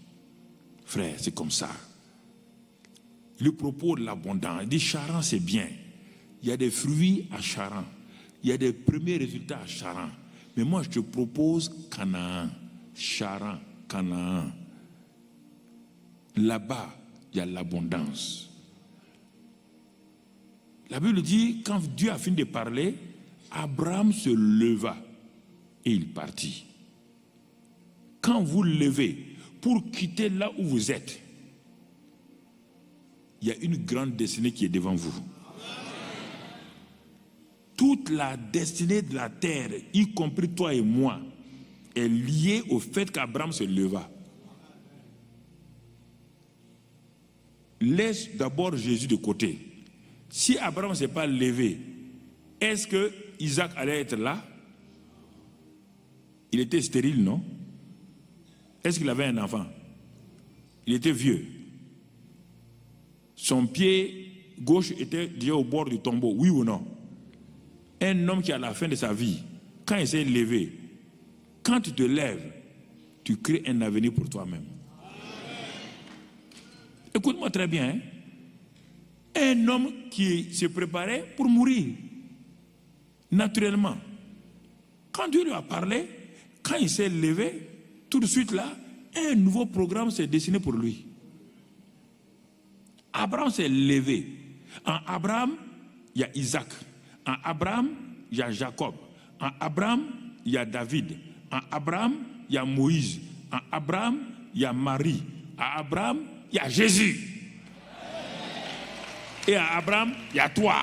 Frère, c'est comme ça. Il lui propose l'abondance. Il dit Charan, c'est bien. Il y a des fruits à Charan. Il y a des premiers résultats à Charan. Mais moi, je te propose Canaan. Charan, Canaan. Là-bas, il y a l'abondance. La Bible dit, quand Dieu a fini de parler, Abraham se leva et il partit. Quand vous levez pour quitter là où vous êtes, il y a une grande destinée qui est devant vous. Toute la destinée de la terre, y compris toi et moi, est liée au fait qu'Abraham se leva. Laisse d'abord Jésus de côté. Si Abraham ne s'est pas levé, est-ce que Isaac allait être là? Il était stérile, non? Est-ce qu'il avait un enfant? Il était vieux. Son pied gauche était déjà au bord du tombeau, oui ou non? Un homme qui à la fin de sa vie, quand il s'est levé, Quand tu te lèves, tu crées un avenir pour toi-même. Écoute-moi très bien. Hein? Un homme qui se préparait pour mourir, naturellement. Quand Dieu lui a parlé, quand il s'est levé, tout de suite là, un nouveau programme s'est dessiné pour lui. Abraham s'est levé. En Abraham, il y a Isaac. En Abraham, il y a Jacob. En Abraham, il y a David. En Abraham, il y a Moïse. En Abraham, il y a Marie. En Abraham, il y a Jésus. Et à Abraham, il y a toi.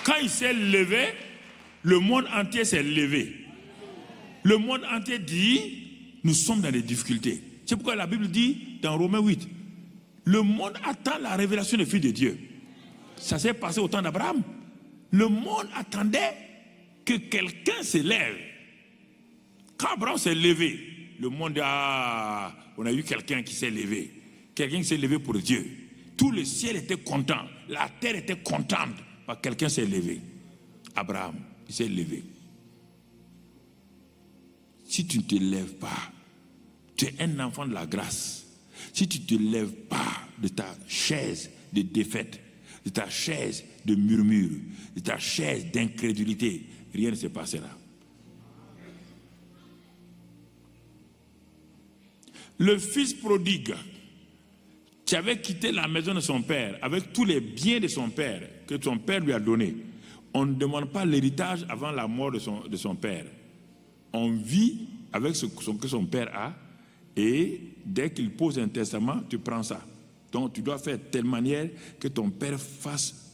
Quand il s'est levé, le monde entier s'est levé. Le monde entier dit, nous sommes dans des difficultés. C'est pourquoi la Bible dit, dans Romains 8, le monde attend la révélation des fils de Dieu. Ça s'est passé au temps d'Abraham. Le monde attendait que quelqu'un se lève. Quand Abraham s'est levé, le monde a... on a eu quelqu'un qui s'est levé. Quelqu'un qui s'est levé pour Dieu. Tout le ciel était content. La terre était contente. Parce que quelqu'un s'est levé. Abraham, il s'est levé. Si tu ne te lèves pas, tu es un enfant de la grâce. Si tu ne te lèves pas de ta chaise de défaite, de ta chaise de murmure, de ta chaise d'incrédulité, rien ne se passera. Le fils prodigue qui avait quitté la maison de son père avec tous les biens de son père que son père lui a donnés. On ne demande pas l'héritage avant la mort de son père. On vit avec ce que son père a et dès qu'il pose un testament, tu prends ça. Donc tu dois faire de telle manière que ton père fasse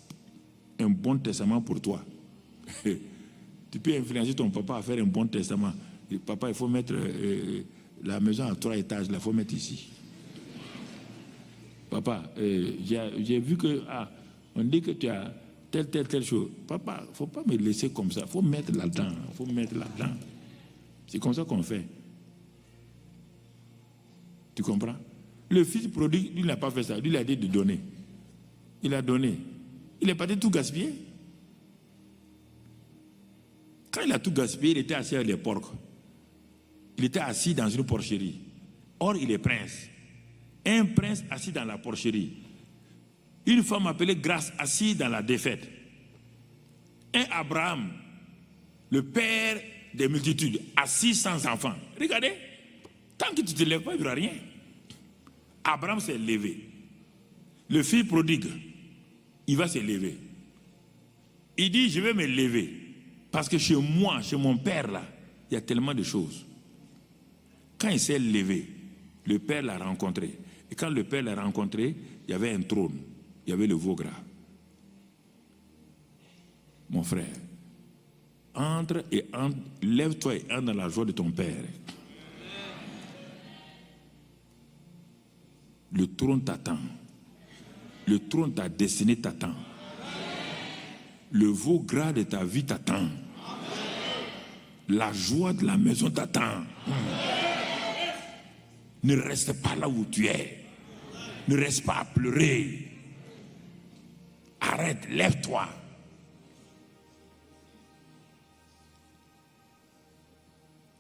un bon testament pour toi. Tu peux influencer ton papa à faire un bon testament. Et papa, il faut mettre la maison à 3 étages, il faut mettre ici. Papa, j'ai vu que on dit que tu as telle chose. Papa, il ne faut pas me laisser comme ça. Il faut mettre là-dedans. C'est comme ça qu'on fait. Tu comprends? Le fils prodigue, lui, il n'a pas fait ça. Lui, il a dit de donner. Il a donné. Il n'est pas dit tout gaspiller. Quand il a tout gaspillé, il était assis avec les porcs. Il était assis dans une porcherie. Or, il est prince. Un prince assis dans la porcherie. Une femme appelée Grâce assise dans la défaite. Un Abraham, le père des multitudes, assis sans enfant. Regardez, tant que tu ne te lèves pas, il n'y aura rien. Abraham s'est levé. Le fils prodigue, il va se lever. Il dit, je vais me lever. Parce que chez moi, chez mon père là, il y a tellement de choses. Quand il s'est levé, le père l'a rencontré. Et quand le père l'a rencontré, il y avait un trône. Il y avait le veau gras. Mon frère, lève-toi et entre dans la joie de ton père. Le trône t'attend. Le trône, ta destinée t'attend. Le veau gras de ta vie t'attend. La joie de la maison t'attend. Ne reste pas là où tu es. Ne reste pas à pleurer. Arrête, lève-toi.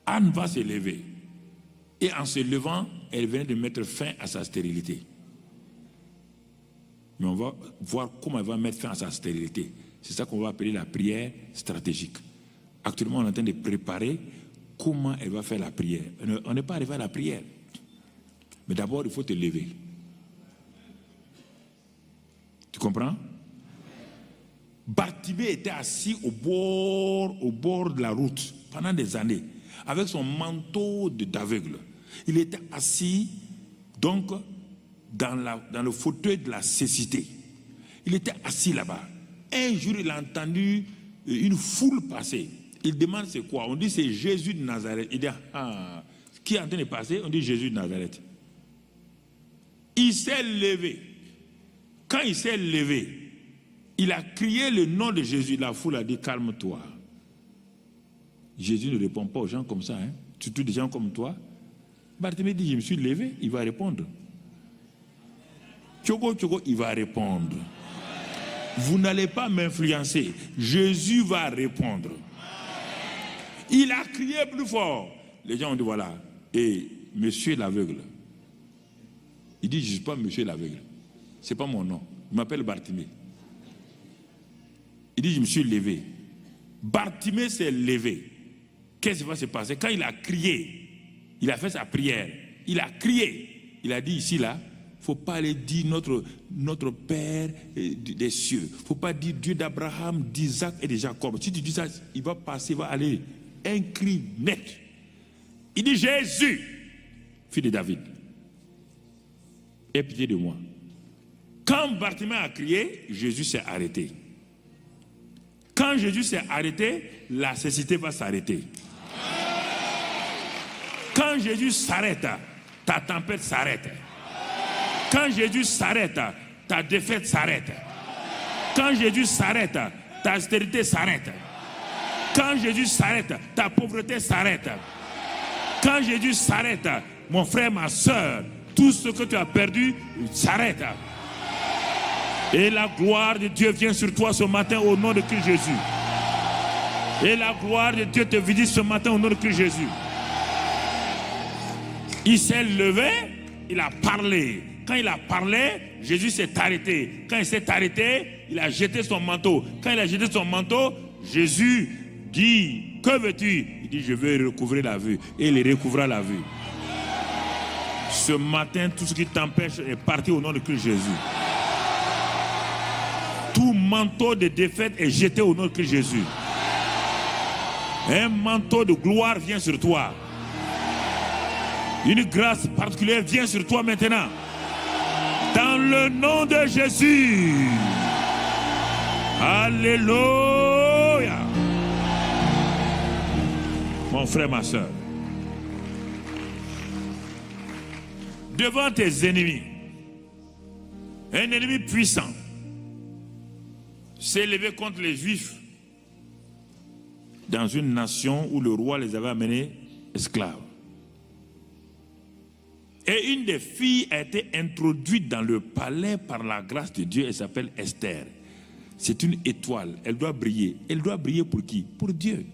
Anne va se lever. Et en se levant, elle vient de mettre fin à sa stérilité. Mais on va voir comment elle va mettre fin à sa stérilité. C'est ça qu'on va appeler la prière stratégique. Actuellement, on est en train de préparer comment elle va faire la prière. On n'est pas arrivé à la prière. Mais d'abord, il faut te lever. Tu comprends? Bartimée était assis au bord de la route pendant des années, avec son manteau d'aveugle. Il était assis, donc, dans le fauteuil de la cécité. Il était assis là-bas. Un jour, il a entendu une foule passer. Il demande c'est quoi? On dit c'est Jésus de Nazareth. Il dit, qui est en train de passer? On dit Jésus de Nazareth. Il s'est levé. Quand il s'est levé, il a crié le nom de Jésus. La foule a dit, calme-toi. Jésus ne répond pas aux gens comme ça, hein? Surtout des gens comme toi. Bartimée dit, je me suis levé, il va répondre. Tchogo, il va répondre. Vous n'allez pas m'influencer. Jésus va répondre. Il a crié plus fort. Les gens ont dit voilà. Et monsieur l'aveugle. Il dit je ne suis pas monsieur l'aveugle. Ce n'est pas mon nom. Il m'appelle Bartimée. Il dit je me suis levé. Bartimée s'est levé. Qu'est-ce qui va se passer? Quand il a crié, il a fait sa prière. Il a crié. Il a dit ici là. Il ne faut pas aller dire notre Père des cieux. Il ne faut pas dire Dieu d'Abraham, d'Isaac et de Jacob. Si tu dis ça, il va passer, il va aller. Un cri net. Il dit Jésus, fils de David, aie pitié de moi. Quand Bartimée a crié, Jésus s'est arrêté. Quand Jésus s'est arrêté, la cécité va s'arrêter. Quand Jésus s'arrête, ta tempête s'arrête. Quand Jésus s'arrête, ta défaite s'arrête. Quand Jésus s'arrête, ta austérité s'arrête. Quand Jésus s'arrête, ta pauvreté s'arrête. Quand Jésus s'arrête, mon frère, ma soeur, tout ce que tu as perdu s'arrête. Et la gloire de Dieu vient sur toi ce matin au nom de Christ Jésus. Et la gloire de Dieu te visite ce matin au nom de Christ Jésus. Il s'est levé, il a parlé. Quand il a parlé, Jésus s'est arrêté. Quand il s'est arrêté, il a jeté son manteau. Quand il a jeté son manteau, Jésus dit, que veux-tu? Il dit, je veux recouvrer la vue. Et il recouvra la vue. Ce matin, tout ce qui t'empêche est parti au nom de Christ Jésus. Tout manteau de défaite est jeté au nom de Christ Jésus. Un manteau de gloire vient sur toi. Une grâce particulière vient sur toi maintenant. Dans le nom de Jésus. Alléluia. Mon frère, ma soeur. Devant tes ennemis, un ennemi puissant s'est levé contre les Juifs dans une nation où le roi les avait amenés esclaves. Et une des filles a été introduite dans le palais par la grâce de Dieu. Elle s'appelle Esther. C'est une étoile. Elle doit briller. Elle doit briller pour qui? Pour Dieu.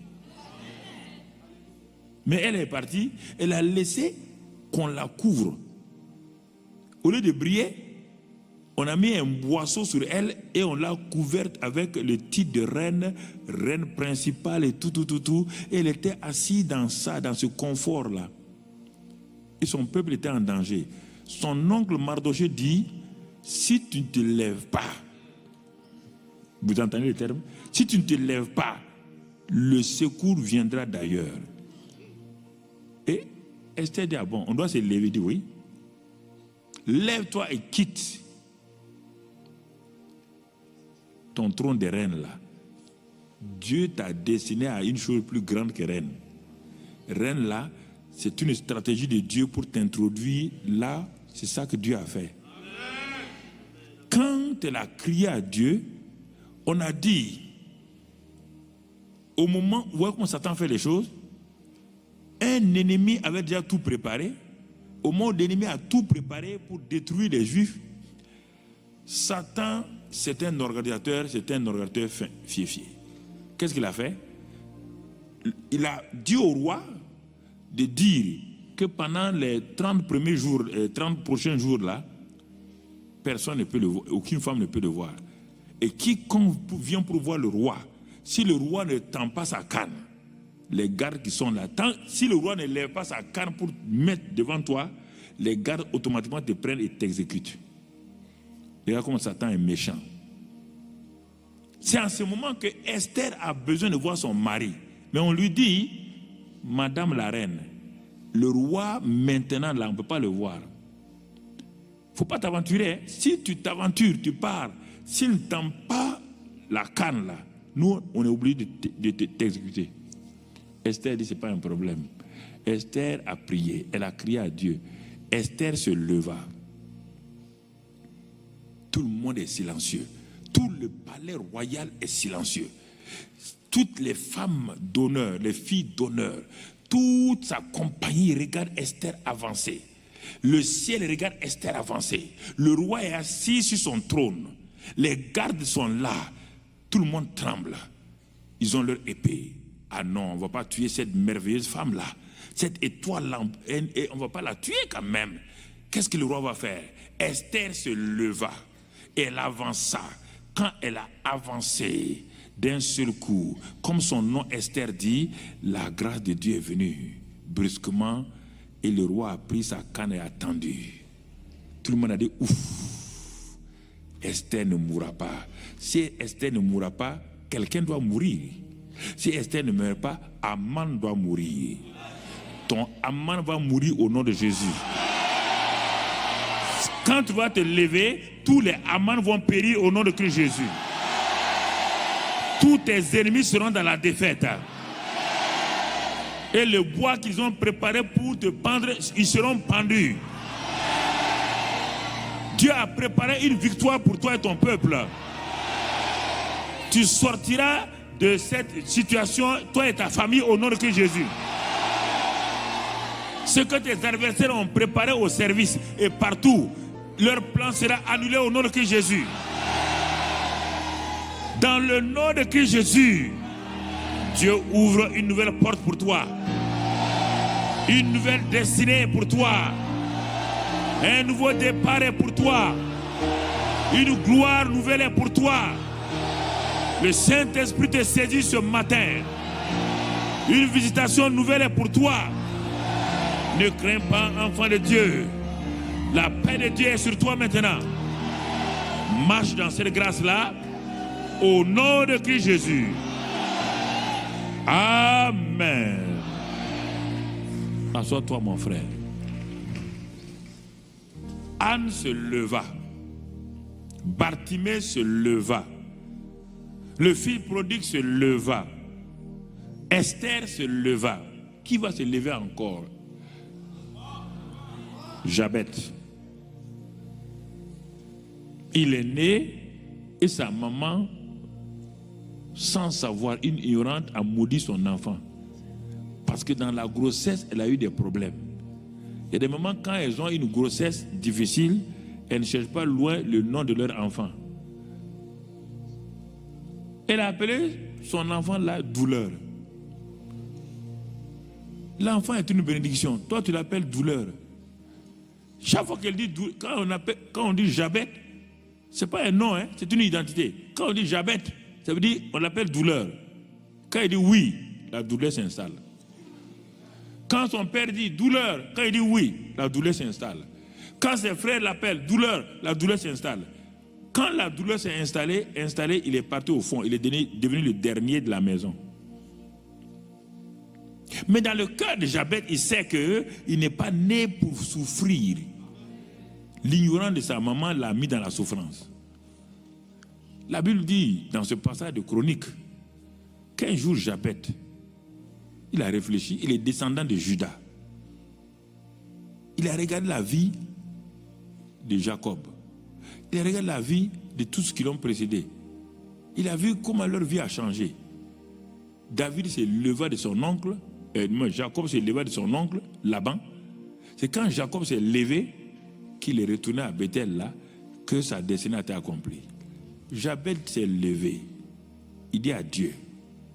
Mais elle est partie. Elle a laissé qu'on la couvre. Au lieu de briller, on a mis un boisseau sur elle et on l'a couverte avec le titre de reine, reine principale et tout. Et elle était assise dans ça, dans ce confort-là. Et son peuple était en danger. Son oncle Mardochée dit, si tu ne te lèves pas, vous entendez le terme? Si tu ne te lèves pas, le secours viendra d'ailleurs. Et Esther dit, ah bon, on doit se lever, dit oui. Lève-toi et quitte ton trône de reine là. Dieu t'a destiné à une chose plus grande que reine. Reine là, c'est une stratégie de Dieu pour t'introduire là. C'est ça que Dieu a fait. Quand elle a crié à Dieu, on a dit, au moment où comment Satan fait les choses, un ennemi avait déjà tout préparé. Au moment où l'ennemi a tout préparé pour détruire les Juifs, Satan, c'est un organisateur fié. Qu'est-ce qu'il a fait? Il a dit au roi de dire que pendant les 30 premiers jours, 30 prochains jours là, personne ne peut le voir, aucune femme ne peut le voir. Et quiconque vient pour voir le roi, si le roi ne tend pas sa canne, les gardes qui sont là, si le roi ne lève pas sa canne pour mettre devant toi, les gardes automatiquement te prennent et t'exécutent. Regarde comment Satan est méchant. C'est en ce moment que Esther a besoin de voir son mari. Mais on lui dit, Madame la reine, le roi maintenant là, on ne peut pas le voir. Il ne faut pas t'aventurer. Hein. Si tu t'aventures, tu pars. S'il ne tend pas la canne là, nous, on est obligé de t'exécuter. Esther dit, ce n'est pas un problème. Esther a prié, elle a crié à Dieu. Esther se leva. Tout le monde est silencieux. Tout le palais royal est silencieux. Toutes les femmes d'honneur, les filles d'honneur, toute sa compagnie regarde Esther avancer. Le ciel regarde Esther avancer. Le roi est assis sur son trône. Les gardes sont là. Tout le monde tremble. Ils ont leur épée. Ah non, on ne va pas tuer cette merveilleuse femme-là. Cette étoile-là, on ne va pas la tuer quand même. Qu'est-ce que le roi va faire? Esther se leva et elle avança. Quand elle a avancé d'un seul coup, comme son nom Esther dit, la grâce de Dieu est venue brusquement et le roi a pris sa canne et a tendu. Tout le monde a dit ouf, Esther ne mourra pas. Si Esther ne mourra pas, quelqu'un doit mourir. Si Esther ne meurt pas, Aman doit mourir. Ton Aman va mourir au nom de Jésus. Quand tu vas te lever, tous les Aman vont périr au nom de Christ Jésus. Tous tes ennemis seront dans la défaite. Et le bois qu'ils ont préparé pour te pendre, ils seront pendus. Dieu a préparé une victoire pour toi et ton peuple. Tu sortiras de cette situation, toi et ta famille, au nom de Christ Jésus. Ce que tes adversaires ont préparé au service et partout, leur plan sera annulé au nom de Christ Jésus. Dans le nom de Christ Jésus, Dieu ouvre une nouvelle porte pour toi. Une nouvelle destinée pour toi. Un nouveau départ est pour toi. Une gloire nouvelle est pour toi. Le Saint-Esprit te saisit ce matin. Une visitation nouvelle est pour toi. Ne crains pas, enfant de Dieu. La paix de Dieu est sur toi maintenant. Marche dans cette grâce-là. Au nom de Christ Jésus. Amen. Assois-toi, mon frère. Anne se leva. Bartimée se leva. Le fils prodigue se leva. Esther se leva. Qui va se lever encore? Jabet. Il est né et sa maman, sans savoir, une ignorante, a maudit son enfant. Parce que dans la grossesse, elle a eu des problèmes. Il y a des mamans, quand elles ont une grossesse difficile, elles ne cherchent pas loin le nom de leur enfant. Elle a appelé son enfant la douleur. L'enfant est une bénédiction. Toi, tu l'appelles douleur. Chaque fois qu'elle dit quand on dit Jabet, ce n'est pas un nom, hein, c'est une identité. Quand on dit Jabet, ça veut dire on l'appelle douleur. Quand il dit oui, la douleur s'installe. Quand son père dit douleur, quand il dit oui, la douleur s'installe. Quand ses frères l'appellent douleur, la douleur s'installe. Quand la douleur s'est installée, il est parti au fond. Il est devenu le dernier de la maison. Mais dans le cœur de Jabet, il sait qu'il n'est pas né pour souffrir. L'ignorant de sa maman l'a mis dans la souffrance. La Bible dit, dans ce passage de Chronique, qu'un jour Jabet, il a réfléchi, il est descendant de Juda. Il a regardé la vie de Jacob. Il a regardé la vie de tous ceux qui l'ont précédé. Il a vu comment leur vie a changé. David s'est levé de son oncle, Jacob s'est levé de son oncle, Laban. C'est quand Jacob s'est levé qu'il est retourné à Bethel là que sa destinée a été accomplie. Jabet s'est levé. Il dit à Dieu,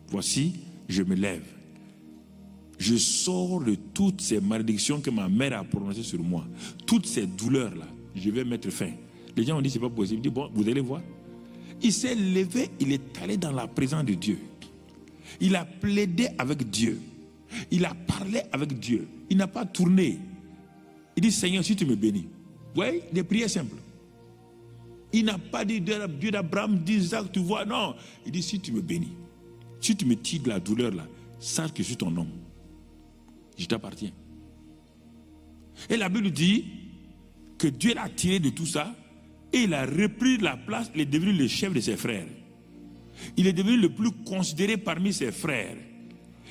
voici, je me lève. Je sors de toutes ces malédictions que ma mère a prononcées sur moi. Toutes ces douleurs-là, je vais mettre fin. Les gens ont dit, c'est pas possible. Il dit, bon, vous allez voir. Il s'est levé, il est allé dans la présence de Dieu. Il a plaidé avec Dieu. Il a parlé avec Dieu. Il n'a pas tourné. Il dit, Seigneur, si tu me bénis. Vous voyez, des prières simples. Il n'a pas dit, Dieu d'Abraham, d'Isaac, tu vois, non. Il dit, si tu me bénis, si tu me tires de la douleur là, sache que je suis ton homme. Je t'appartiens. Et la Bible dit que Dieu l'a tiré de tout ça et il a repris la place, il est devenu le chef de ses frères. Il est devenu le plus considéré parmi ses frères.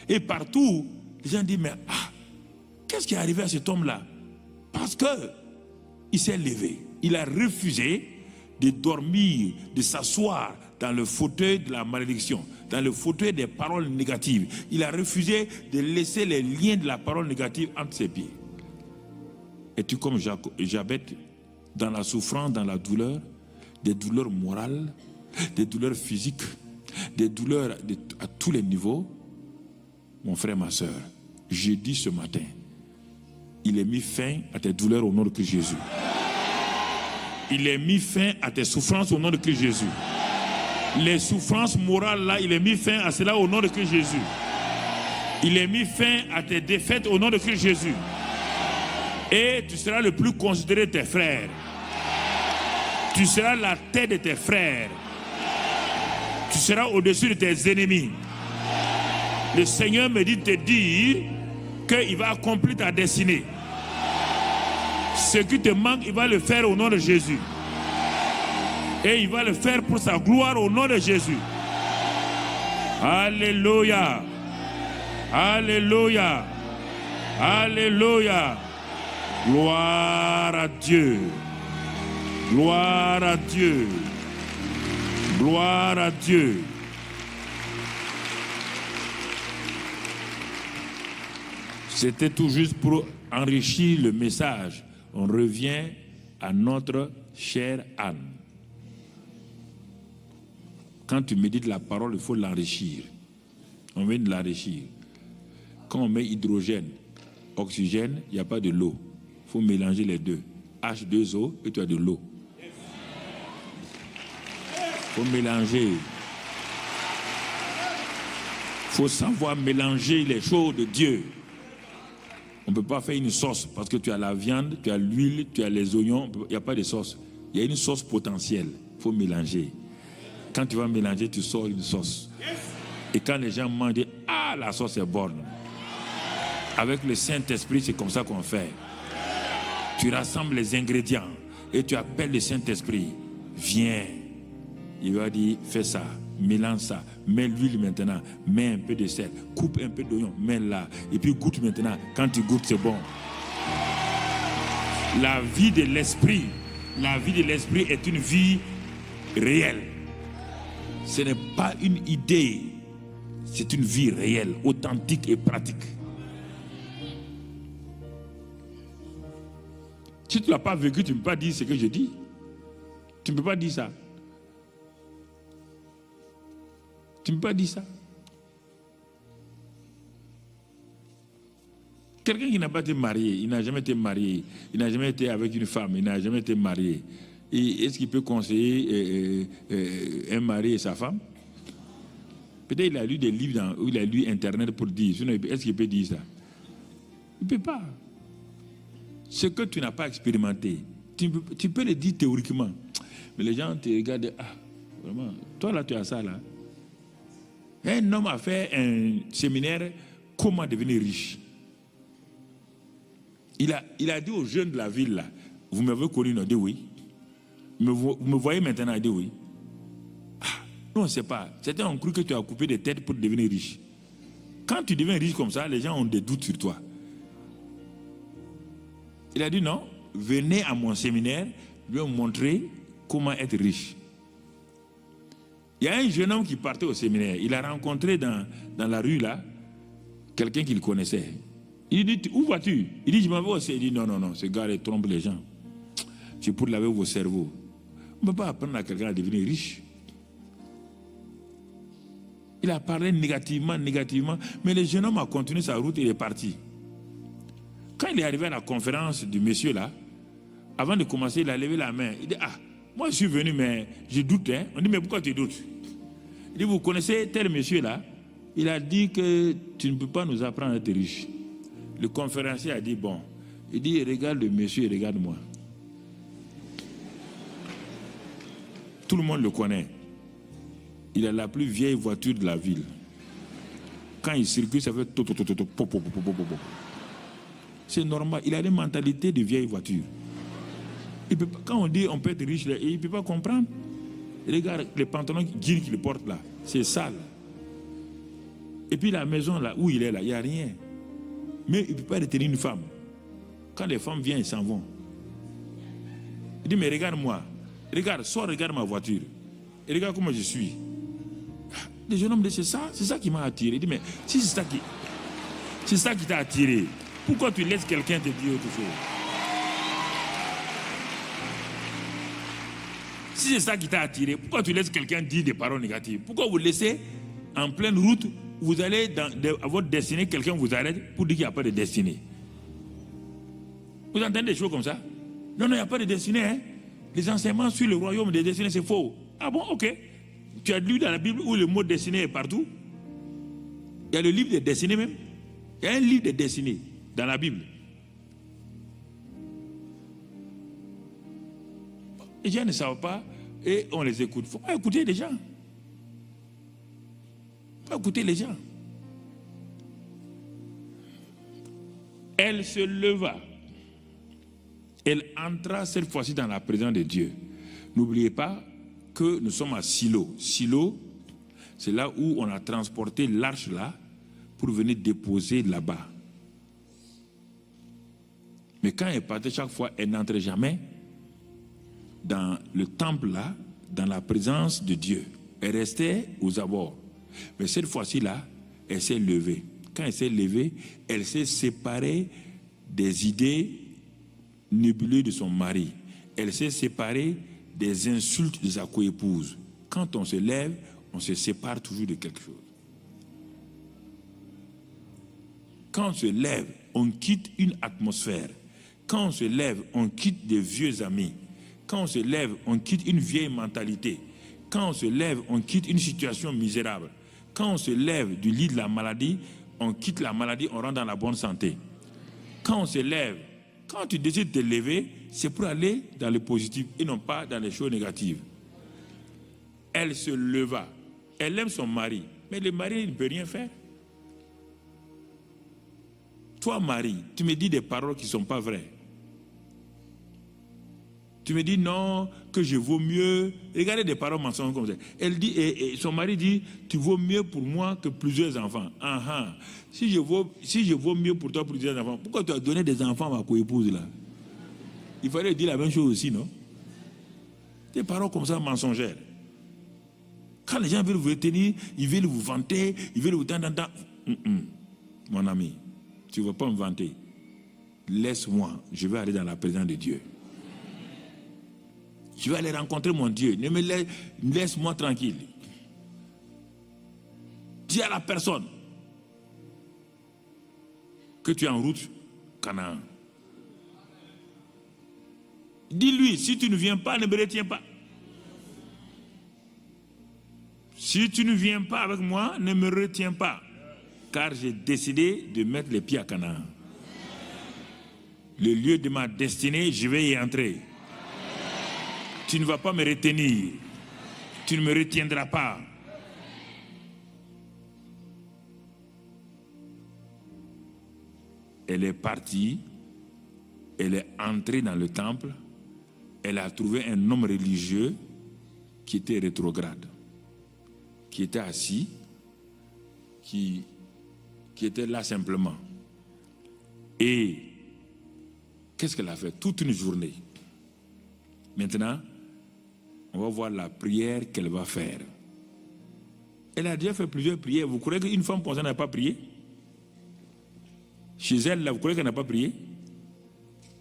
Et partout, les gens disent, mais qu'est-ce qui est arrivé à cet homme-là? Parce qu'il s'est levé. Il a refusé de dormir, de s'asseoir dans le fauteuil de la malédiction, dans le fauteuil des paroles négatives. Il a refusé de laisser les liens de la parole négative entre ses pieds. Es-tu comme Jabet, dans la souffrance, dans la douleur? des douleurs morales, des douleurs physiques, des douleurs à tous les niveaux, mon frère, ma soeur, j'ai dit ce matin, il est mis fin à tes douleurs au nom de Christ Jésus. Il est mis fin à tes souffrances au nom de Christ Jésus. Les souffrances morales là, il est mis fin à cela au nom de Christ Jésus. Il est mis fin à tes défaites au nom de Christ Jésus. Et tu seras le plus considéré de tes frères. Tu seras la tête de tes frères. Tu seras au-dessus de tes ennemis. Le Seigneur me dit de te dire qu'il va accomplir ta destinée. Ce qui te manque, il va le faire au nom de Jésus. Et il va le faire pour sa gloire au nom de Jésus. Alléluia. Alléluia. Alléluia. Gloire à Dieu. Gloire à Dieu. Gloire à Dieu. C'était tout juste pour enrichir le message. On revient à notre chère Anne. Quand tu médites la parole, il faut l'enrichir. On vient de l'enrichir. Quand on met hydrogène, oxygène, il n'y a pas de l'eau. Il faut mélanger les deux. H2O et tu as de l'eau. Il faut mélanger. Il faut savoir mélanger les choses de Dieu. On ne peut pas faire une sauce parce que tu as la viande, tu as l'huile, tu as les oignons. Il n'y a pas de sauce. Il y a une sauce potentielle. Il faut mélanger. Quand tu vas mélanger, tu sors une sauce. Et quand les gens mangent, ah, la sauce est bonne. Avec le Saint-Esprit, c'est comme ça qu'on fait. Tu rassembles les ingrédients et tu appelles le Saint-Esprit. Viens. Il va dire, fais ça, mélange ça, mets l'huile maintenant, mets un peu de sel, coupe un peu d'oignon, mets là, et puis goûte maintenant. Quand tu goûtes, c'est bon. La vie de l'esprit est une vie réelle. Ce n'est pas une idée, c'est une vie réelle, authentique et pratique. Si tu ne l'as pas vécu, tu ne peux pas dire ce que je dis. Tu ne peux pas dire ça. Tu ne peux pas dire ça. Quelqu'un qui n'a pas été marié, il n'a jamais été marié, il n'a jamais été avec une femme, il n'a jamais été marié. Et est-ce qu'il peut conseiller un mari et sa femme? Peut-être il a lu des livres où il a lu Internet pour dire. Sinon, est-ce qu'il peut dire ça? Il ne peut pas. Ce que tu n'as pas expérimenté, tu peux le dire théoriquement. Mais les gens te regardent, ah, vraiment, toi là tu as ça là. Un homme a fait un séminaire, comment devenir riche. Il a dit aux jeunes de la ville là, vous m'avez connu, il a dit oui. Vous me voyez maintenant, il a dit oui. Ah, nous on ne sait pas. Certains ont cru que tu as coupé des têtes pour devenir riche. Quand tu deviens riche comme ça, les gens ont des doutes sur toi. Il a dit non, venez à mon séminaire, je vais vous montrer comment être riche. Il y a un jeune homme qui partait au séminaire. Il a rencontré dans la rue là quelqu'un qu'il connaissait. Il dit, où vas-tu? Il dit, je m'en vais au séminaire. Il dit, non, ce gars il trompe les gens. C'est pour laver vos cerveaux. On ne peut pas apprendre à quelqu'un à devenir riche. Il a parlé négativement, mais le jeune homme a continué sa route et il est parti. Quand il est arrivé à la conférence du monsieur là, avant de commencer, il a levé la main. Il dit, ah, moi je suis venu, mais je doute. Hein? On dit, mais pourquoi tu doutes? Il dit, vous connaissez tel monsieur là? Il a dit que tu ne peux pas nous apprendre à être riche. Le conférencier a dit, bon. Il dit, regarde le monsieur et regarde-moi. Tout le monde le connaît. Il a la plus vieille voiture de la ville. Quand il circule, ça fait c'est normal. Il a des mentalités de vieille voiture. Il peut pas, quand on dit on peut être riche, il ne peut pas comprendre. Regarde les pantalons jeans qu'il porte là, c'est sale. Et puis la maison là où il est là, il n'y a rien. Mais il ne peut pas retenir une femme. Quand les femmes viennent, ils s'en vont. Il dit, mais regarde-moi. Regarde, regarde ma voiture. Et regarde comment je suis. Les jeunes hommes disent, c'est ça qui m'a attiré. Il dit, mais si c'est ça qui t'a attiré, pourquoi tu laisses quelqu'un te dire autre chose? Si c'est ça qui t'a attiré, pourquoi tu laisses quelqu'un dire des paroles négatives? Pourquoi vous laissez en pleine route, vous allez à votre destinée, quelqu'un vous arrête pour dire qu'il n'y a pas de destinée? Vous entendez des choses comme ça? Non, il n'y a pas de destinée. Hein? Les enseignements sur le royaume des destinées, c'est faux. Ah bon, ok. Tu as lu dans la Bible où le mot destinée est partout? Il y a le livre des destinées même. Il y a un livre des destinées dans la Bible. Les gens ne savent pas et on les écoute. Il ne faut pas écouter les gens. Il ne faut pas écouter les gens. Elle se leva. Elle entra cette fois-ci dans la présence de Dieu. N'oubliez pas que nous sommes à Silo. Silo, c'est là où on a transporté l'arche là pour venir déposer là-bas. Mais quand elle partait chaque fois, elle n'entrait jamais dans le temple là, dans la présence de Dieu. Elle restait aux abords. Mais cette fois-ci là, elle s'est levée. Quand elle s'est levée, elle s'est séparée des idées nébuleuses de son mari. Elle s'est séparée des insultes de sa coépouse. Quand on se lève, on se sépare toujours de quelque chose. Quand on se lève, on quitte une atmosphère. Quand on se lève, on quitte des vieux amis. Quand on se lève, on quitte une vieille mentalité. Quand on se lève, on quitte une situation misérable. Quand on se lève du lit de la maladie, on quitte la maladie, on rentre dans la bonne santé. Quand on se lève, quand tu décides de te lever, c'est pour aller dans le positif et non pas dans les choses négatives. Elle se leva. Elle aime son mari, mais le mari ne peut rien faire. Toi, mari, tu me dis des paroles qui ne sont pas vraies. Tu me dis non, que je vaux mieux. Regardez des paroles mensonges comme ça. Elle dit, et son mari dit, tu vaux mieux pour moi que plusieurs enfants. Si je vaux mieux pour toi que plusieurs enfants, pourquoi tu as donné des enfants à ma coépouse là? Il fallait dire la même chose aussi, non? Des paroles comme ça mensongères. Quand les gens veulent vous retenir, ils veulent vous vanter, ils veulent vous tendre. Mon ami, tu ne vas pas me vanter. Laisse-moi, je vais aller dans la présence de Dieu. Je vais aller rencontrer mon Dieu. Laisse-moi tranquille. Dis à la personne que tu es en route Canaan. Dis-lui, si tu ne viens pas, ne me retiens pas. Si tu ne viens pas avec moi, ne me retiens pas. Car j'ai décidé de mettre les pieds à Canaan. Le lieu de ma destinée, je vais y entrer. Tu ne vas pas me retenir. Tu ne me retiendras pas. Elle est partie. Elle est entrée dans le temple. Elle a trouvé un homme religieux qui était rétrograde, qui était assis, qui était là simplement. Et qu'est-ce qu'elle a fait? Toute une journée. Maintenant, on va voir la prière qu'elle va faire. Elle a déjà fait plusieurs prières. Vous croyez qu'une femme comme ça n'a pas prié? Chez elle, là, vous croyez qu'elle n'a pas prié?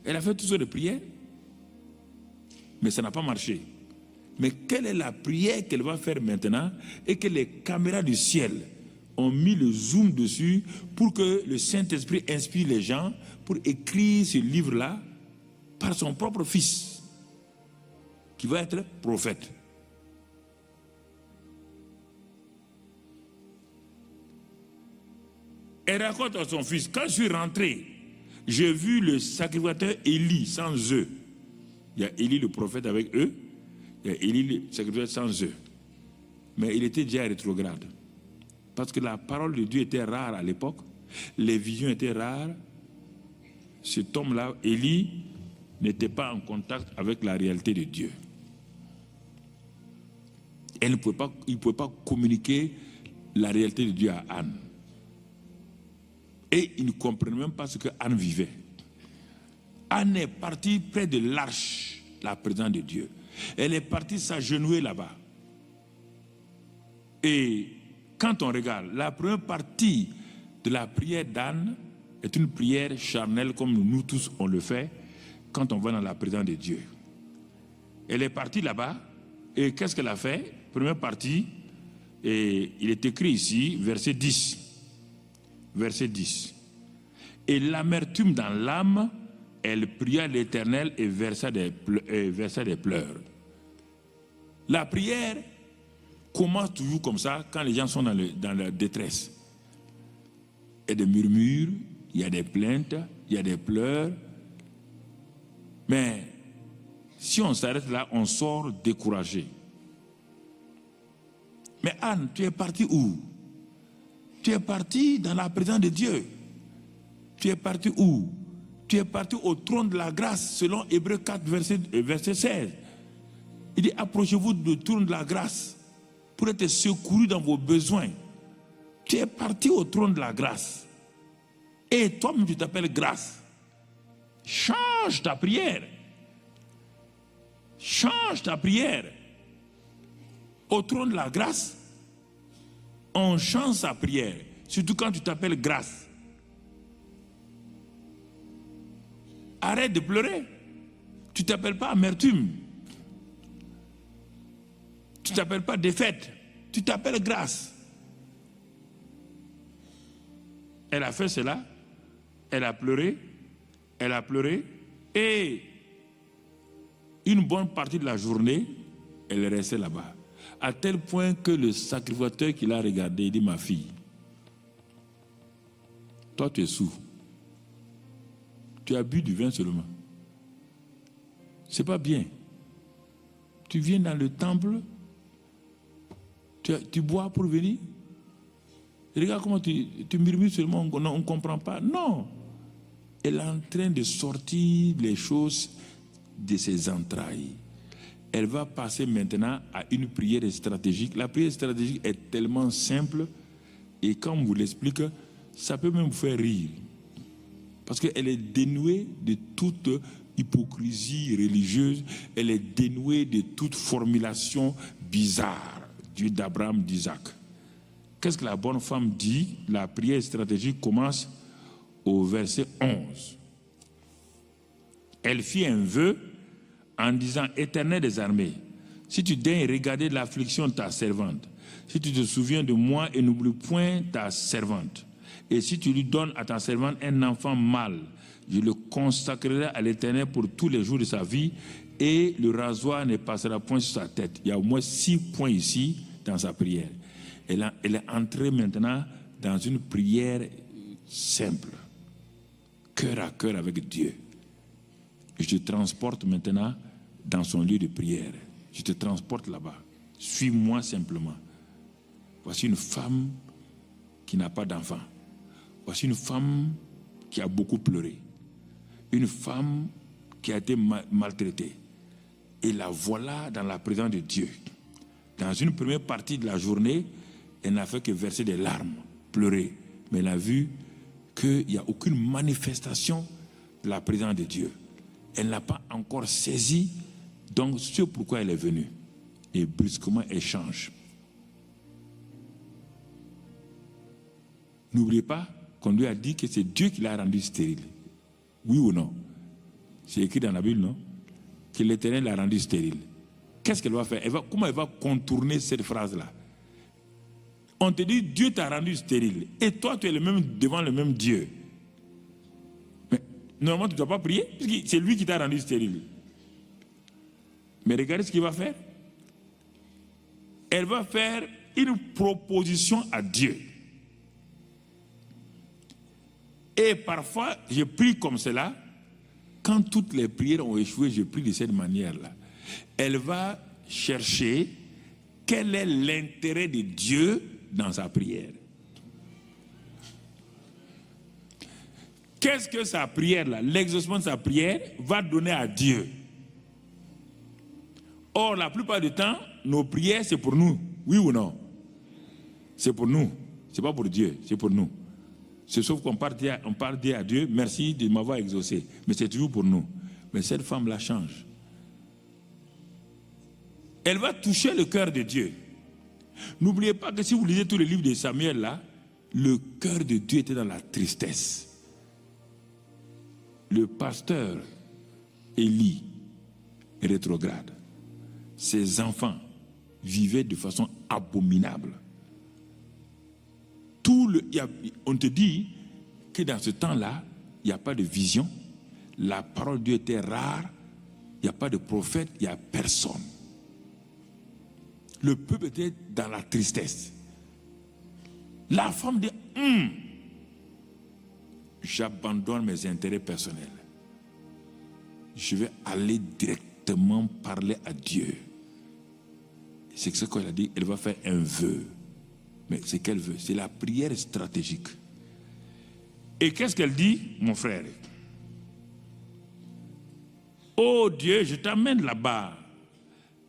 Elle a fait toutes sortes de prières. Mais ça n'a pas marché. Mais quelle est la prière qu'elle va faire maintenant et que les caméras du ciel ont mis le zoom dessus pour que le Saint-Esprit inspire les gens pour écrire ce livre-là par son propre fils, qui va être prophète. Elle raconte à son fils, quand je suis rentré, j'ai vu le sacrificateur Élie sans œufs. Il y a Élie le prophète avec eux, il y a Élie le sacrificateur sans œufs. Mais il était déjà rétrograde. Parce que la parole de Dieu était rare à l'époque, les visions étaient rares. Cet homme-là, Élie, n'était pas en contact avec la réalité de Dieu. Il ne pouvait pas communiquer la réalité de Dieu à Anne. Et il ne comprenait même pas ce que Anne vivait. Anne est partie près de l'arche, la présence de Dieu. Elle est partie s'agenouiller là-bas. Et quand on regarde, la première partie de la prière d'Anne est une prière charnelle comme nous tous on le fait quand on va dans la présence de Dieu. Elle est partie là-bas Et qu'est-ce qu'elle a fait? Première partie, et il est écrit ici, verset 10. Verset 10. Et l'amertume dans l'âme, elle pria l'Éternel et versa des pleurs. La prière commence toujours comme ça quand les gens sont dans la détresse. Il y a des murmures, il y a des plaintes, il y a des pleurs. Mais si on s'arrête là, on sort découragé. Mais Anne, tu es parti où? Tu es parti dans la présence de Dieu. Tu es parti où? Tu es parti au trône de la grâce, selon Hébreux 4, verset 16. Il dit, approchez-vous du trône de la grâce pour être secouru dans vos besoins. Tu es parti au trône de la grâce. Et toi-même, tu t'appelles grâce. Change ta prière. Change ta prière. Au trône de la grâce, on change sa prière. Surtout quand tu t'appelles grâce. Arrête de pleurer. Tu ne t'appelles pas amertume. Tu ne t'appelles pas défaite. Tu t'appelles grâce. Elle a fait cela. Elle a pleuré. Elle a pleuré. Et une bonne partie de la journée, elle est restée là-bas. À tel point que le sacrificateur qui l'a regardé, il dit, ma fille, toi tu es sourd. Tu as bu du vin seulement. C'est pas bien. Tu viens dans le temple, tu bois pour venir. Regarde comment tu murmures seulement, on ne comprend pas. Non. Elle est en train de sortir les choses de ses entrailles. Elle va passer maintenant à une prière stratégique. La prière stratégique est tellement simple et quand on vous l'explique, ça peut même vous faire rire. Parce qu'elle est dénuée de toute hypocrisie religieuse, elle est dénuée de toute formulation bizarre, Dieu d'Abraham, d'Isaac. Qu'est-ce que la bonne femme dit? La prière stratégique commence au verset 11. Elle fit un vœu en disant, Éternel des armées, si tu daignes regarder l'affliction de ta servante, si tu te souviens de moi et n'oublie point ta servante, et si tu lui donnes à ta servante un enfant mâle, je le consacrerai à l'Éternel pour tous les jours de sa vie, et le rasoir ne passera point sur sa tête. Il y a au moins 6 points ici dans sa prière. Elle est entrée maintenant dans une prière simple, cœur à cœur avec Dieu. Je te transporte maintenant dans son lieu de prière. Je te transporte là-bas. Suis-moi simplement. Voici une femme qui n'a pas d'enfant. Voici une femme qui a beaucoup pleuré. Une femme qui a été maltraitée. Et la voilà dans la présence de Dieu. Dans une première partie de la journée, elle n'a fait que verser des larmes, pleurer. Mais elle a vu qu'il n'y a aucune manifestation de la présence de Dieu. Elle n'a pas encore saisi donc ce pourquoi elle est venue. Et brusquement, elle change. N'oubliez pas qu'on lui a dit que c'est Dieu qui l'a rendu stérile. Oui ou non? C'est écrit dans la Bible, non? Que l'Éternel l'a rendu stérile. Qu'est-ce qu'elle va faire? Comment elle va contourner cette phrase-là? On te dit, Dieu t'a rendu stérile. Et toi, tu es devant le même Dieu. Mais normalement, tu ne dois pas prier, puisque c'est lui qui t'a rendu stérile. Mais regardez ce qu'il va faire. Elle va faire une proposition à Dieu. Et parfois, je prie comme cela. Quand toutes les prières ont échoué, je prie de cette manière-là. Elle va chercher quel est l'intérêt de Dieu dans sa prière. Qu'est-ce que sa prière-là, l'exaucement de sa prière, va donner à Dieu? Or, la plupart du temps, nos prières, c'est pour nous. Oui ou non? C'est pour nous. Ce n'est pas pour Dieu, c'est pour nous. C'est sauf qu'on parle dire à Dieu, merci de m'avoir exaucé. Mais c'est toujours pour nous. Mais cette femme la change. Elle va toucher le cœur de Dieu. N'oubliez pas que si vous lisez tous les livres de Samuel là, le cœur de Dieu était dans la tristesse. Le pasteur Élie rétrograde. Ses enfants vivaient de façon abominable. On te dit que dans ce temps-là, il n'y a pas de vision, la parole de Dieu était rare, il n'y a pas de prophète, il n'y a personne. Le peuple était dans la tristesse. La femme dit, j'abandonne mes intérêts personnels. Je vais aller directement parler à Dieu. C'est ce qu'elle a dit, elle va faire un vœu. Mais c'est qu'elle veut, c'est la prière stratégique. Et qu'est-ce qu'elle dit, mon frère? Oh Dieu, je t'amène là-bas.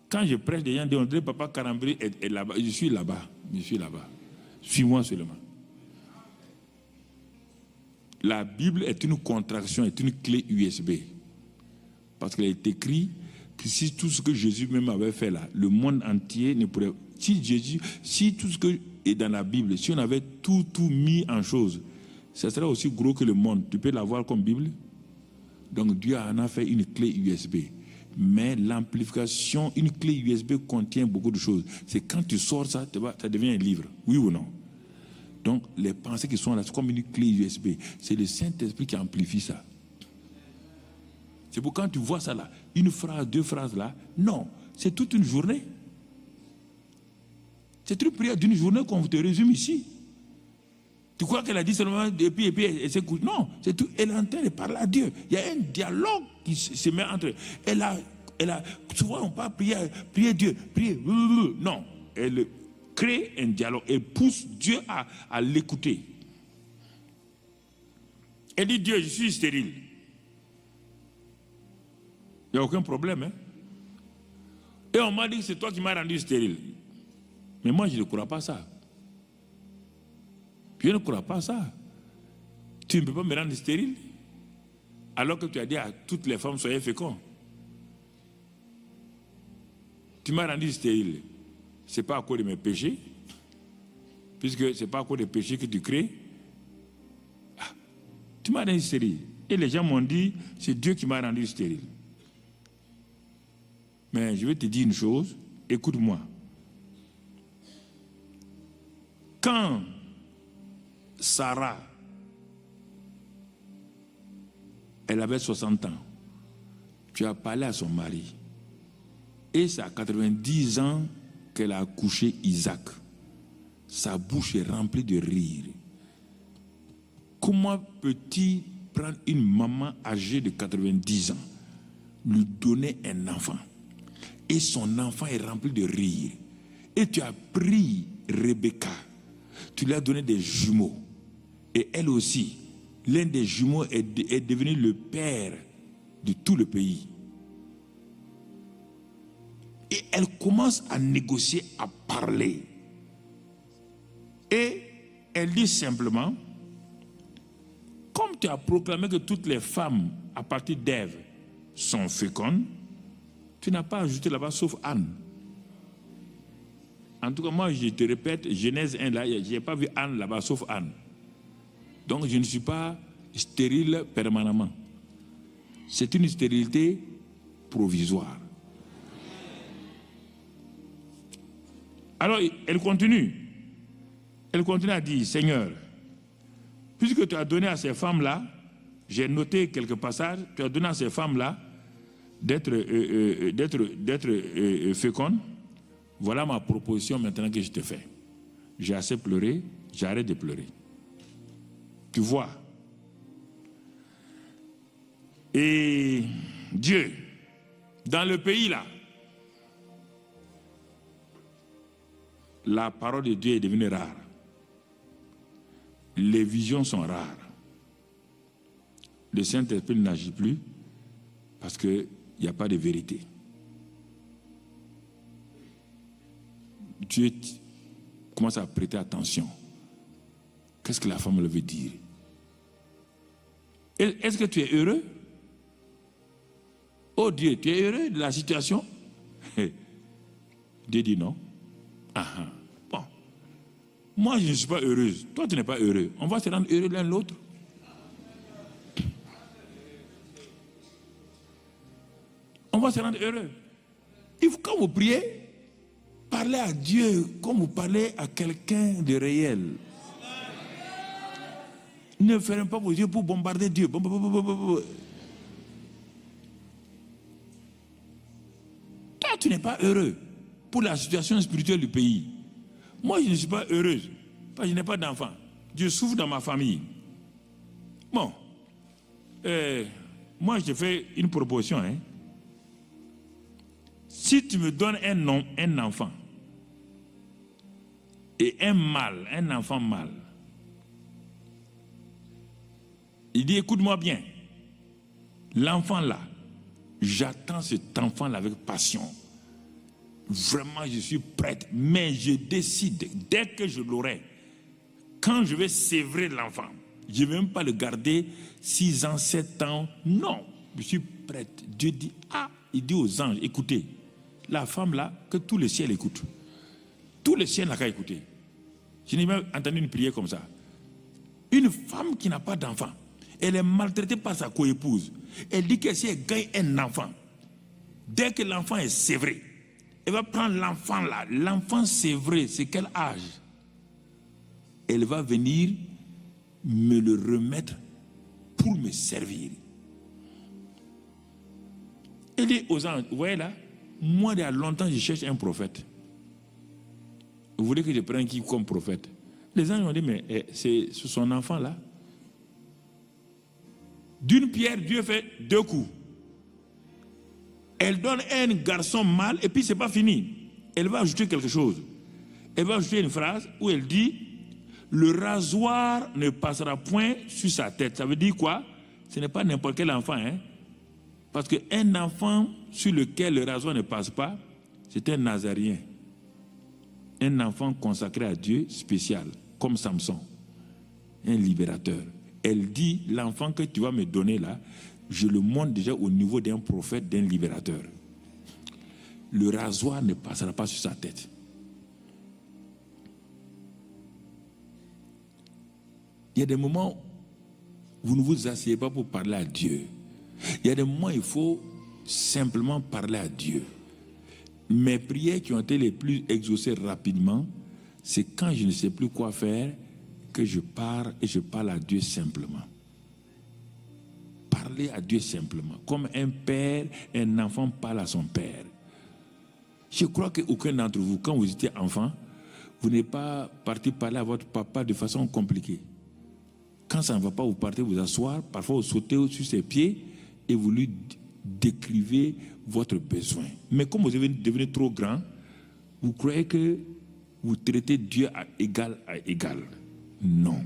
Quand je prêche, des gens disent, on dirait Papa Karambri est là-bas. Je suis là-bas, Suis-moi seulement. La Bible est une contraction, est une clé USB. Parce qu'il est écrit que si tout ce que Jésus même avait fait là, le monde entier ne pourrait... Si tout ce que est dans la Bible, si on avait tout mis en chose, ça serait aussi gros que le monde. Tu peux l'avoir comme Bible. Donc Dieu en a fait une clé USB. Mais l'amplification, une clé USB contient beaucoup de choses. C'est quand tu sors ça, ça devient un livre. Oui ou non? Donc les pensées qui sont là, c'est comme une clé USB. C'est le Saint-Esprit qui amplifie ça. C'est pour quand tu vois ça là, une phrase, deux phrases là, non, c'est toute une journée. C'est une prière d'une journée qu'on te résume ici. Tu crois qu'elle a dit seulement, et puis elle s'écoute? Non, c'est tout. Elle est en train de parler à Dieu. Il y a un dialogue qui se met entre eux. Elle a, souvent on parle prier Dieu, prier. Non, elle crée un dialogue. Elle pousse Dieu à l'écouter. Elle dit, Dieu, je suis stérile. Il n'y a aucun problème. Hein? Et on m'a dit que c'est toi qui m'as rendu stérile. Mais moi, je ne crois pas ça. Je ne crois pas ça. Tu ne peux pas me rendre stérile. Alors que tu as dit à toutes les femmes, soyez féconds. Tu m'as rendu stérile. Ce n'est pas à cause de mes péchés. Puisque ce n'est pas à cause des péchés que tu crées. Ah, tu m'as rendu stérile. Et les gens m'ont dit, c'est Dieu qui m'a rendu stérile. Mais je vais te dire une chose, écoute-moi. Quand Sarah, elle avait 60 ans, tu as parlé à son mari, et c'est à 90 ans qu'elle a accouché Isaac. Sa bouche est remplie de rire. Comment peut-il prendre une maman âgée de 90 ans, lui donner un enfant? Et son enfant est rempli de rire. Et tu as pris Rebecca, tu lui as donné des jumeaux. Et elle aussi, l'un des jumeaux est devenu le père de tout le pays. Et elle commence à négocier, à parler. Et elle dit simplement, comme tu as proclamé que toutes les femmes à partir d'Ève sont fécondes, tu n'as pas ajouté là-bas sauf Anne. En tout cas, moi, je te répète, Genèse 1, là, je n'ai pas vu Anne là-bas sauf Anne. Donc, je ne suis pas stérile permanemment. C'est une stérilité provisoire. Alors, elle continue. Elle continue à dire, Seigneur, puisque tu as donné à ces femmes-là, j'ai noté quelques passages, tu as donné à ces femmes-là d'être fécondes. Voilà ma proposition maintenant que je te fais. J'ai assez pleuré, j'arrête de pleurer. Tu vois. Et Dieu, dans le pays là, la parole de Dieu est devenue rare. Les visions sont rares. Le Saint-Esprit n'agit plus parce qu'il n'y a pas de vérité. Dieu commence à prêter attention. Qu'est-ce que la femme veut dire? Est-ce que tu es heureux? Oh Dieu, tu es heureux de la situation? Dieu dit non. Bon. Moi, je ne suis pas heureuse. Toi, tu n'es pas heureux. On va se rendre heureux l'un l'autre. On va se rendre heureux. Quand vous priez, Parlez à Dieu comme vous parlez à quelqu'un de réel. Ne fermez pas vos yeux pour bombarder Dieu. Toi, tu n'es pas heureux pour la situation spirituelle du pays. Moi, je ne suis pas heureuse parce que je n'ai pas d'enfant. Je souffre dans ma famille. Bon, moi, je fais une proposition. Hein. Si tu me donnes un enfant et un enfant mâle, il dit, écoute-moi bien, l'enfant là, j'attends cet enfant là avec passion. Vraiment, je suis prête, mais je décide, dès que je l'aurai, quand je vais sévrer l'enfant, je ne vais même pas le garder 6 ans, 7 ans, non, je suis prête. Dieu dit, il dit aux anges, écoutez, la femme là, que tout le ciel écoute. Tout le ciel n'a qu'à écouter. Je n'ai même entendu une prière comme ça. Une femme qui n'a pas d'enfant, elle est maltraitée par sa coépouse. Elle dit que si elle gagne un enfant, dès que l'enfant est sévré, elle va prendre l'enfant là. L'enfant sévré, c'est quel âge? Elle va venir me le remettre pour me servir. Elle dit aux anges, vous voyez là, moi il y a longtemps je cherche un prophète. Vous voulez que je prenne qui comme prophète? Les anges ont dit, mais c'est son enfant là. D'une pierre, Dieu fait 2 coups. Elle donne un garçon mâle et puis c'est pas fini. Elle va ajouter quelque chose. Elle va ajouter une phrase où elle dit, le rasoir ne passera point sur sa tête. Ça veut dire quoi? Ce n'est pas n'importe quel enfant. Hein? Parce qu'un enfant sur lequel le rasoir ne passe pas, c'est un Nazaréen. Un enfant consacré à Dieu spécial, comme Samson. Un libérateur. Elle dit, l'enfant que tu vas me donner là, je le monte déjà au niveau d'un prophète, d'un libérateur. Le rasoir ne passera pas sur sa tête. Il y a des moments où vous ne vous asseyez pas pour parler à Dieu. Il y a des moments où il faut simplement parler à Dieu. Mes prières qui ont été les plus exaucées rapidement, c'est quand je ne sais plus quoi faire, que je pars et je parle à Dieu simplement. Parler à Dieu simplement. Comme un père, un enfant parle à son père. Je crois qu'aucun d'entre vous, quand vous étiez enfant, vous n'êtes pas parti parler à votre papa de façon compliquée. Quand ça ne va pas, vous partez vous asseoir, parfois vous sautez sur ses pieds et vous lui décrivez votre besoin. Mais comme vous devenez trop grand, vous croyez que vous traitez Dieu à égal à égal. Non.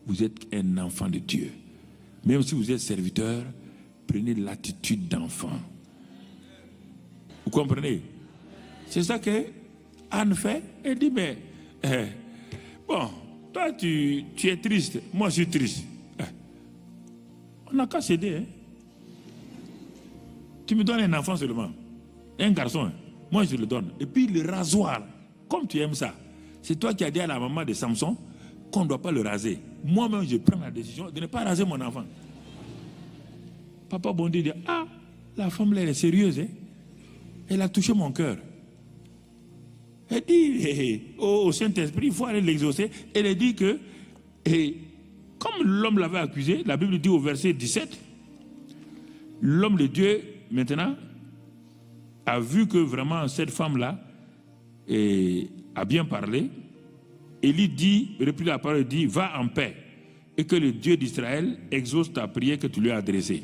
Vous êtes un enfant de Dieu. Même si vous êtes serviteur, prenez l'attitude d'enfant. Vous comprenez? C'est ça que Anne fait. Elle dit, mais bon, toi tu es triste, moi je suis triste. On n'a qu'à céder. Hein? Tu me donnes un enfant seulement, un garçon, moi je le donne. Et puis le rasoir, comme tu aimes ça, c'est toi qui as dit à la maman de Samson qu'on ne doit pas le raser. Moi-même, je prends la décision de ne pas raser mon enfant. Papa bon Dieu dit, la femme là, elle est sérieuse. Hein? Elle a touché mon cœur. Elle dit, au Saint-Esprit, il faut aller l'exaucer. Elle dit que, comme l'homme l'avait accusé, la Bible dit au verset 17, l'homme de Dieu, maintenant, a vu que vraiment cette femme-là a bien parlé. Élie dit, reprit la parole, dit, va en paix et que le Dieu d'Israël exauce ta prière que tu lui as adressée.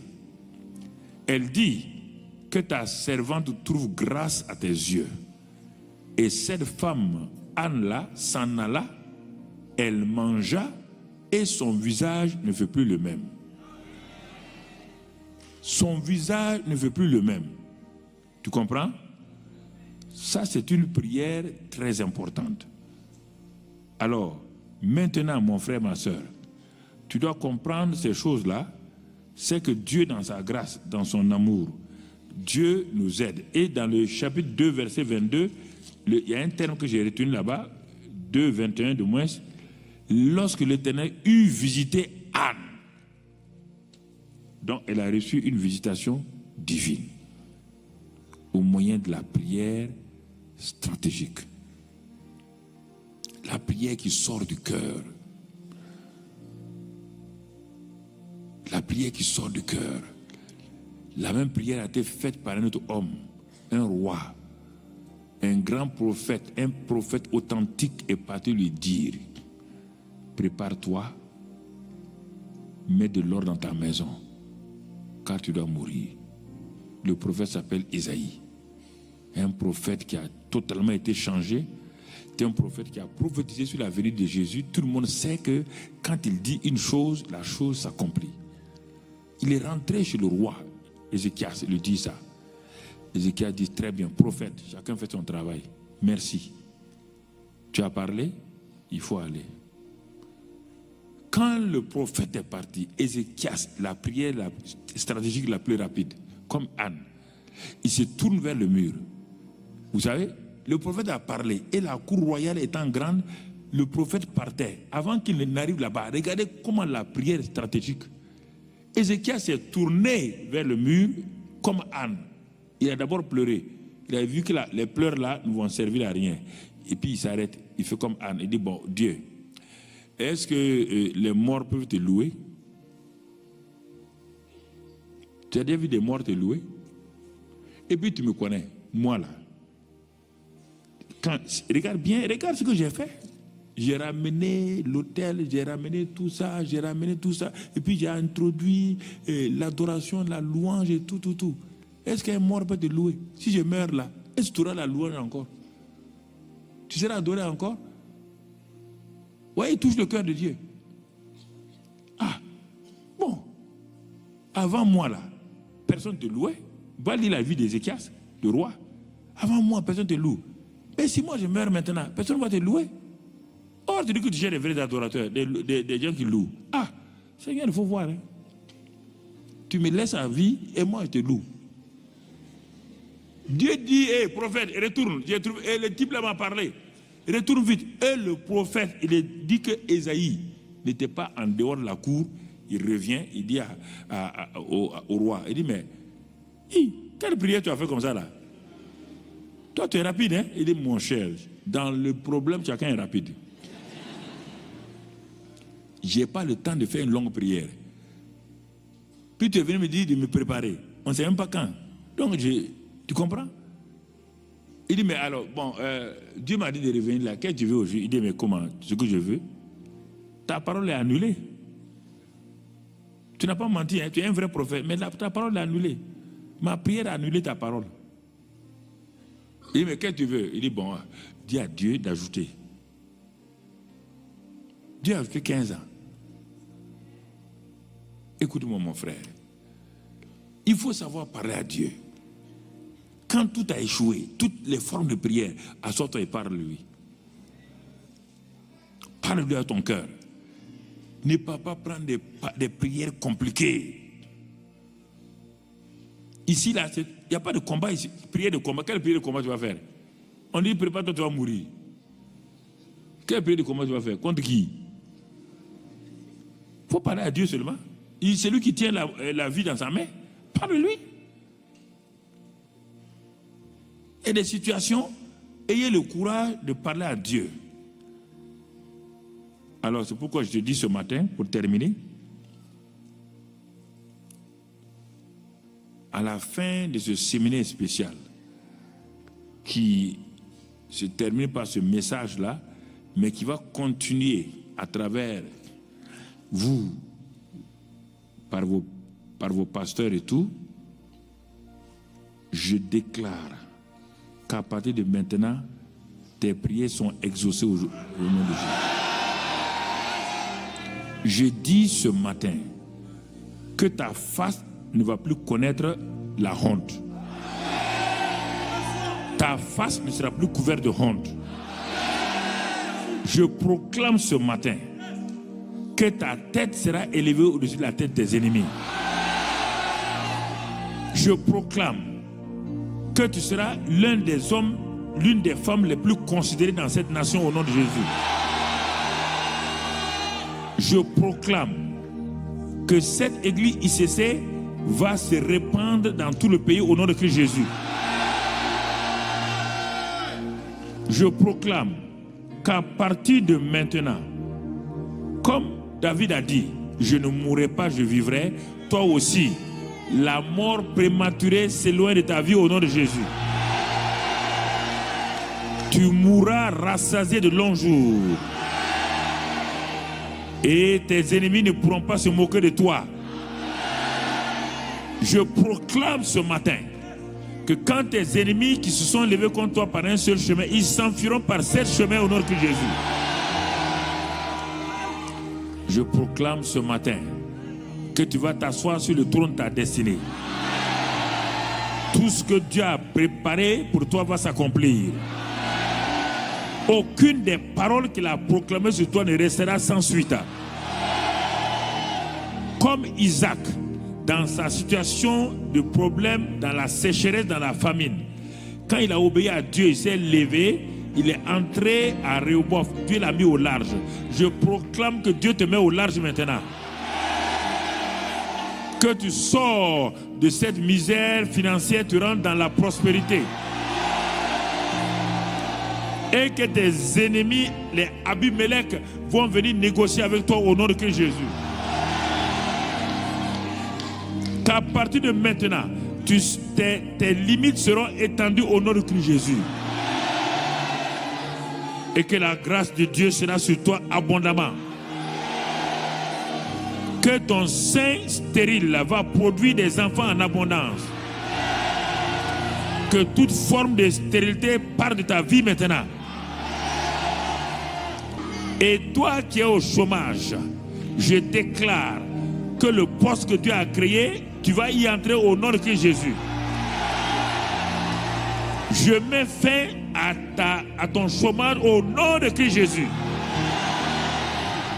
Elle dit que ta servante trouve grâce à tes yeux. Et cette femme, Anne-là, s'en alla, elle mangea et son visage ne fait plus le même. Son visage ne fait plus le même. Tu comprends? Ça, c'est une prière très importante. Alors, maintenant, mon frère, ma soeur, tu dois comprendre ces choses-là. C'est que Dieu, dans sa grâce, dans son amour, Dieu nous aide. Et dans le chapitre 2, verset 22, il y a un terme que j'ai retenu là-bas, 2, 21 de moins, lorsque l'Éternel eut visité Anne. Donc, elle a reçu une visitation divine au moyen de la prière stratégique. La prière qui sort du cœur. La prière qui sort du cœur. La même prière a été faite par un autre homme, un roi, un grand prophète, un prophète authentique est parti lui dire: prépare-toi, mets de l'ordre dans ta maison, car tu dois mourir. Le prophète s'appelle Isaïe. Un prophète qui a totalement été changé. C'est un prophète qui a prophétisé sur la venue de Jésus. Tout le monde sait que quand il dit une chose, la chose s'accomplit. Il est rentré chez le roi. Ézéchias lui dit ça. Ézéchias dit: très bien, prophète, chacun fait son travail. Merci. Tu as parlé, il faut aller. Quand le prophète est parti, Ézéchias, la prière stratégique la plus rapide, comme Anne, il se tourne vers le mur. Vous savez, le prophète a parlé et la cour royale étant grande, le prophète partait. Avant qu'il n'arrive là-bas, regardez comment la prière est stratégique. Ézéchias s'est tourné vers le mur comme Anne. Il a d'abord pleuré. Il a vu que les pleurs là ne vont servir à rien. Et puis il s'arrête. Il fait comme Anne. Il dit: bon, Dieu, est-ce que les morts peuvent te louer? Tu as déjà vu des morts te louer? Et puis tu me connais, moi là. Regarde bien, regarde ce que j'ai fait. J'ai ramené l'autel, j'ai ramené tout ça. Et puis j'ai introduit l'adoration, la louange et tout. Est-ce qu'un mort peut te louer? Si je meurs là, est-ce que tu auras la louange encore? Tu seras adoré encore? Oui, il touche le cœur de Dieu. Ah, bon. Avant moi là, personne ne te louait. Va lire la vie d'Ézéchias, le roi. Avant moi, personne ne te loue. Mais si moi je meurs maintenant, personne ne va te louer. Or, tu dis que tu cherches des vrais adorateurs, des gens qui louent. Ah, Seigneur, il faut voir. Hein. Tu me laisses en vie et moi je te loue. Dieu dit: hé, prophète, retourne. Et le type là m'a parlé. Retourne vite. Et le prophète, il a dit que Ésaïe n'était pas en dehors de la cour. Il revient, il dit au roi, il dit: mais, quelle prière tu as fait comme ça là? Toi, tu es rapide, hein? Il dit: mon cher, dans le problème, chacun est rapide. Je n'ai pas le temps de faire une longue prière. Puis tu es venu me dire de me préparer. On ne sait même pas quand. Donc, tu comprends? Il dit: mais alors, bon, Dieu m'a dit de revenir là. Qu'est-ce que tu veux aujourd'hui? Il dit: mais comment? Ce que je veux. Ta parole est annulée. Tu n'as pas menti, hein? Tu es un vrai prophète. Mais ta parole est annulée. Ma prière a annulé ta parole. Il dit: mais qu'est-ce que tu veux? Il dit: bon, dis à Dieu d'ajouter. Dieu a ajouté 15 ans. Écoute-moi, mon frère. Il faut savoir parler à Dieu. Quand tout a échoué, toutes les formes de prière, assois-toi et parle-lui. Parle-lui à ton cœur. Ne pas prendre des prières compliquées. Ici, là, il n'y a pas de combat ici. Prière de combat. Quelle prière de combat tu vas faire? On dit: prépare-toi, tu vas mourir. Quelle prière de combat tu vas faire? Contre qui? Il faut parler à Dieu seulement. C'est lui qui tient la vie dans sa main. Parle-lui. Et des situations, ayez le courage de parler à Dieu. Alors, c'est pourquoi je te dis ce matin, pour terminer, à la fin de ce séminaire spécial, qui se termine par ce message-là, mais qui va continuer à travers vous, par vos pasteurs et tout, je déclare qu'à partir de maintenant, tes prières sont exaucées au nom de Jésus. Je dis ce matin que ta face ne va plus connaître la honte. Ta face ne sera plus couverte de honte. Je proclame ce matin que ta tête sera élevée au-dessus de la tête des ennemis. Je proclame que tu seras l'un des hommes, l'une des femmes les plus considérées dans cette nation au nom de Jésus. Je proclame que cette église ICC va se répandre dans tout le pays au nom de Christ Jésus. Je proclame qu'à partir de maintenant, comme David a dit, je ne mourrai pas, je vivrai, toi aussi, la mort prématurée s'éloigne de ta vie au nom de Jésus. Tu mourras rassasié de longs jours. Et tes ennemis ne pourront pas se moquer de toi. Je proclame ce matin que quand tes ennemis qui se sont levés contre toi par un seul chemin, ils s'enfuiront par 7 chemins au nom de Jésus. Je proclame ce matin que tu vas t'asseoir sur le trône de ta destinée. Tout ce que Dieu a préparé pour toi va s'accomplir. Aucune des paroles qu'il a proclamées sur toi ne restera sans suite. Comme Isaac, dans sa situation de problème, dans la sécheresse, dans la famine, quand il a obéi à Dieu, il s'est levé, il est entré à Rehoboth. Dieu l'a mis au large. Je proclame que Dieu te met au large maintenant. Que tu sors de cette misère financière, tu rentres dans la prospérité. Et que tes ennemis, les Abimelech, vont venir négocier avec toi au nom de Christ Jésus. Qu'à partir de maintenant, tes limites seront étendues au nom de Christ Jésus. Et que la grâce de Dieu sera sur toi abondamment. Que ton sein stérile va produire des enfants en abondance. Que toute forme de stérilité parte de ta vie maintenant. Et toi qui es au chômage, je déclare que le poste que Dieu a créé, tu vas y entrer au nom de Christ Jésus. Je mets fin à ton chômage au nom de Christ Jésus.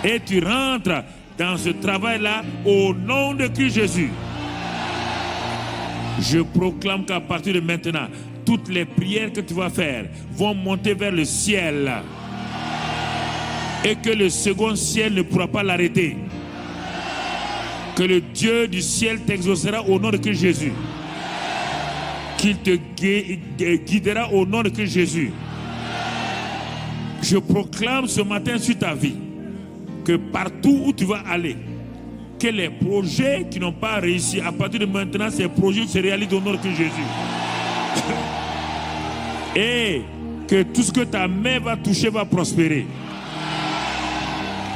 Et tu rentres dans ce travail-là au nom de Christ Jésus. Je proclame qu'à partir de maintenant, toutes les prières que tu vas faire vont monter vers le ciel. Et que le second ciel ne pourra pas l'arrêter. Que le Dieu du ciel t'exaucera au nom de Christ Jésus. Qu'il te guidera au nom de Christ Jésus. Je proclame ce matin sur ta vie que partout où tu vas aller, que les projets qui n'ont pas réussi, à partir de maintenant, ces projets se réalisent au nom de Christ Jésus. Et que tout ce que ta main va toucher va prospérer.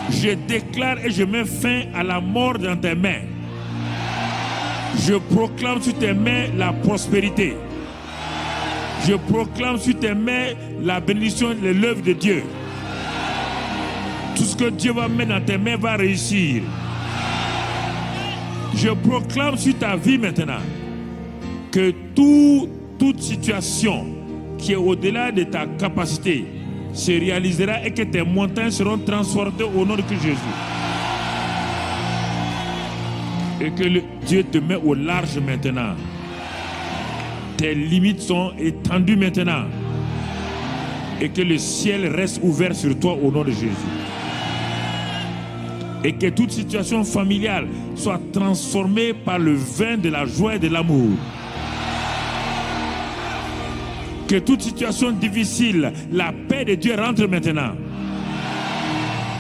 Je déclare et je mets fin à la mort dans tes mains. Je proclame sur tes mains la prospérité. Je proclame sur tes mains la bénédiction et l'œuvre de Dieu. Tout ce que Dieu va mettre dans tes mains va réussir. Je proclame sur ta vie maintenant que toute situation qui est au-delà de ta capacité se réalisera et que tes montagnes seront transformées au nom de Christ Jésus. Et que Dieu te met au large maintenant. Tes limites sont étendues maintenant. Et que le ciel reste ouvert sur toi au nom de Jésus. Et que toute situation familiale soit transformée par le vin de la joie et de l'amour. Que toute situation difficile, la paix de Dieu rentre maintenant.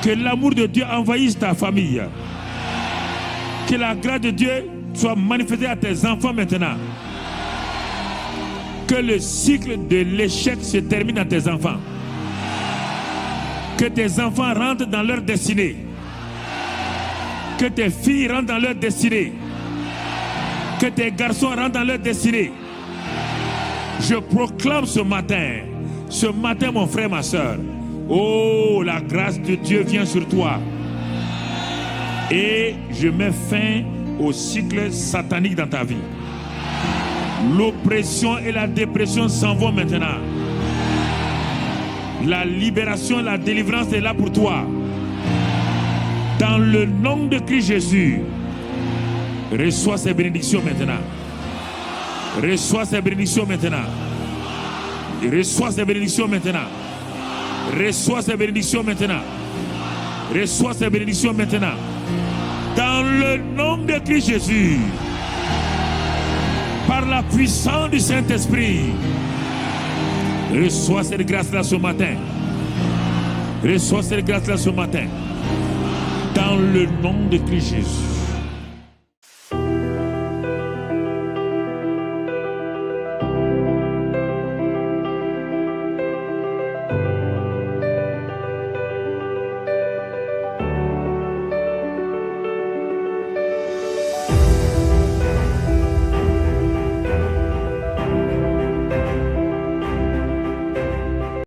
Que l'amour de Dieu envahisse ta famille. Que la grâce de Dieu soit manifestée à tes enfants maintenant. Que le cycle de l'échec se termine à tes enfants. Que tes enfants rentrent dans leur destinée. Que tes filles rentrent dans leur destinée. Que tes garçons rentrent dans leur destinée. Je proclame ce matin, mon frère, ma soeur, oh, la grâce de Dieu vient sur toi. Et je mets fin au cycle satanique dans ta vie. L'oppression et la dépression s'en vont maintenant. La libération, la délivrance est là pour toi. Dans le nom de Christ Jésus, reçois ces bénédictions maintenant. Reçois ces bénédictions maintenant. Reçois ces bénédictions maintenant. Reçois ces bénédictions maintenant. Reçois ces bénédictions maintenant. Dans le nom de Christ Jésus. Par la puissance du Saint-Esprit. Reçois cette grâce-là ce matin. Reçois cette grâce-là ce matin. Dans le nom de Christ Jésus.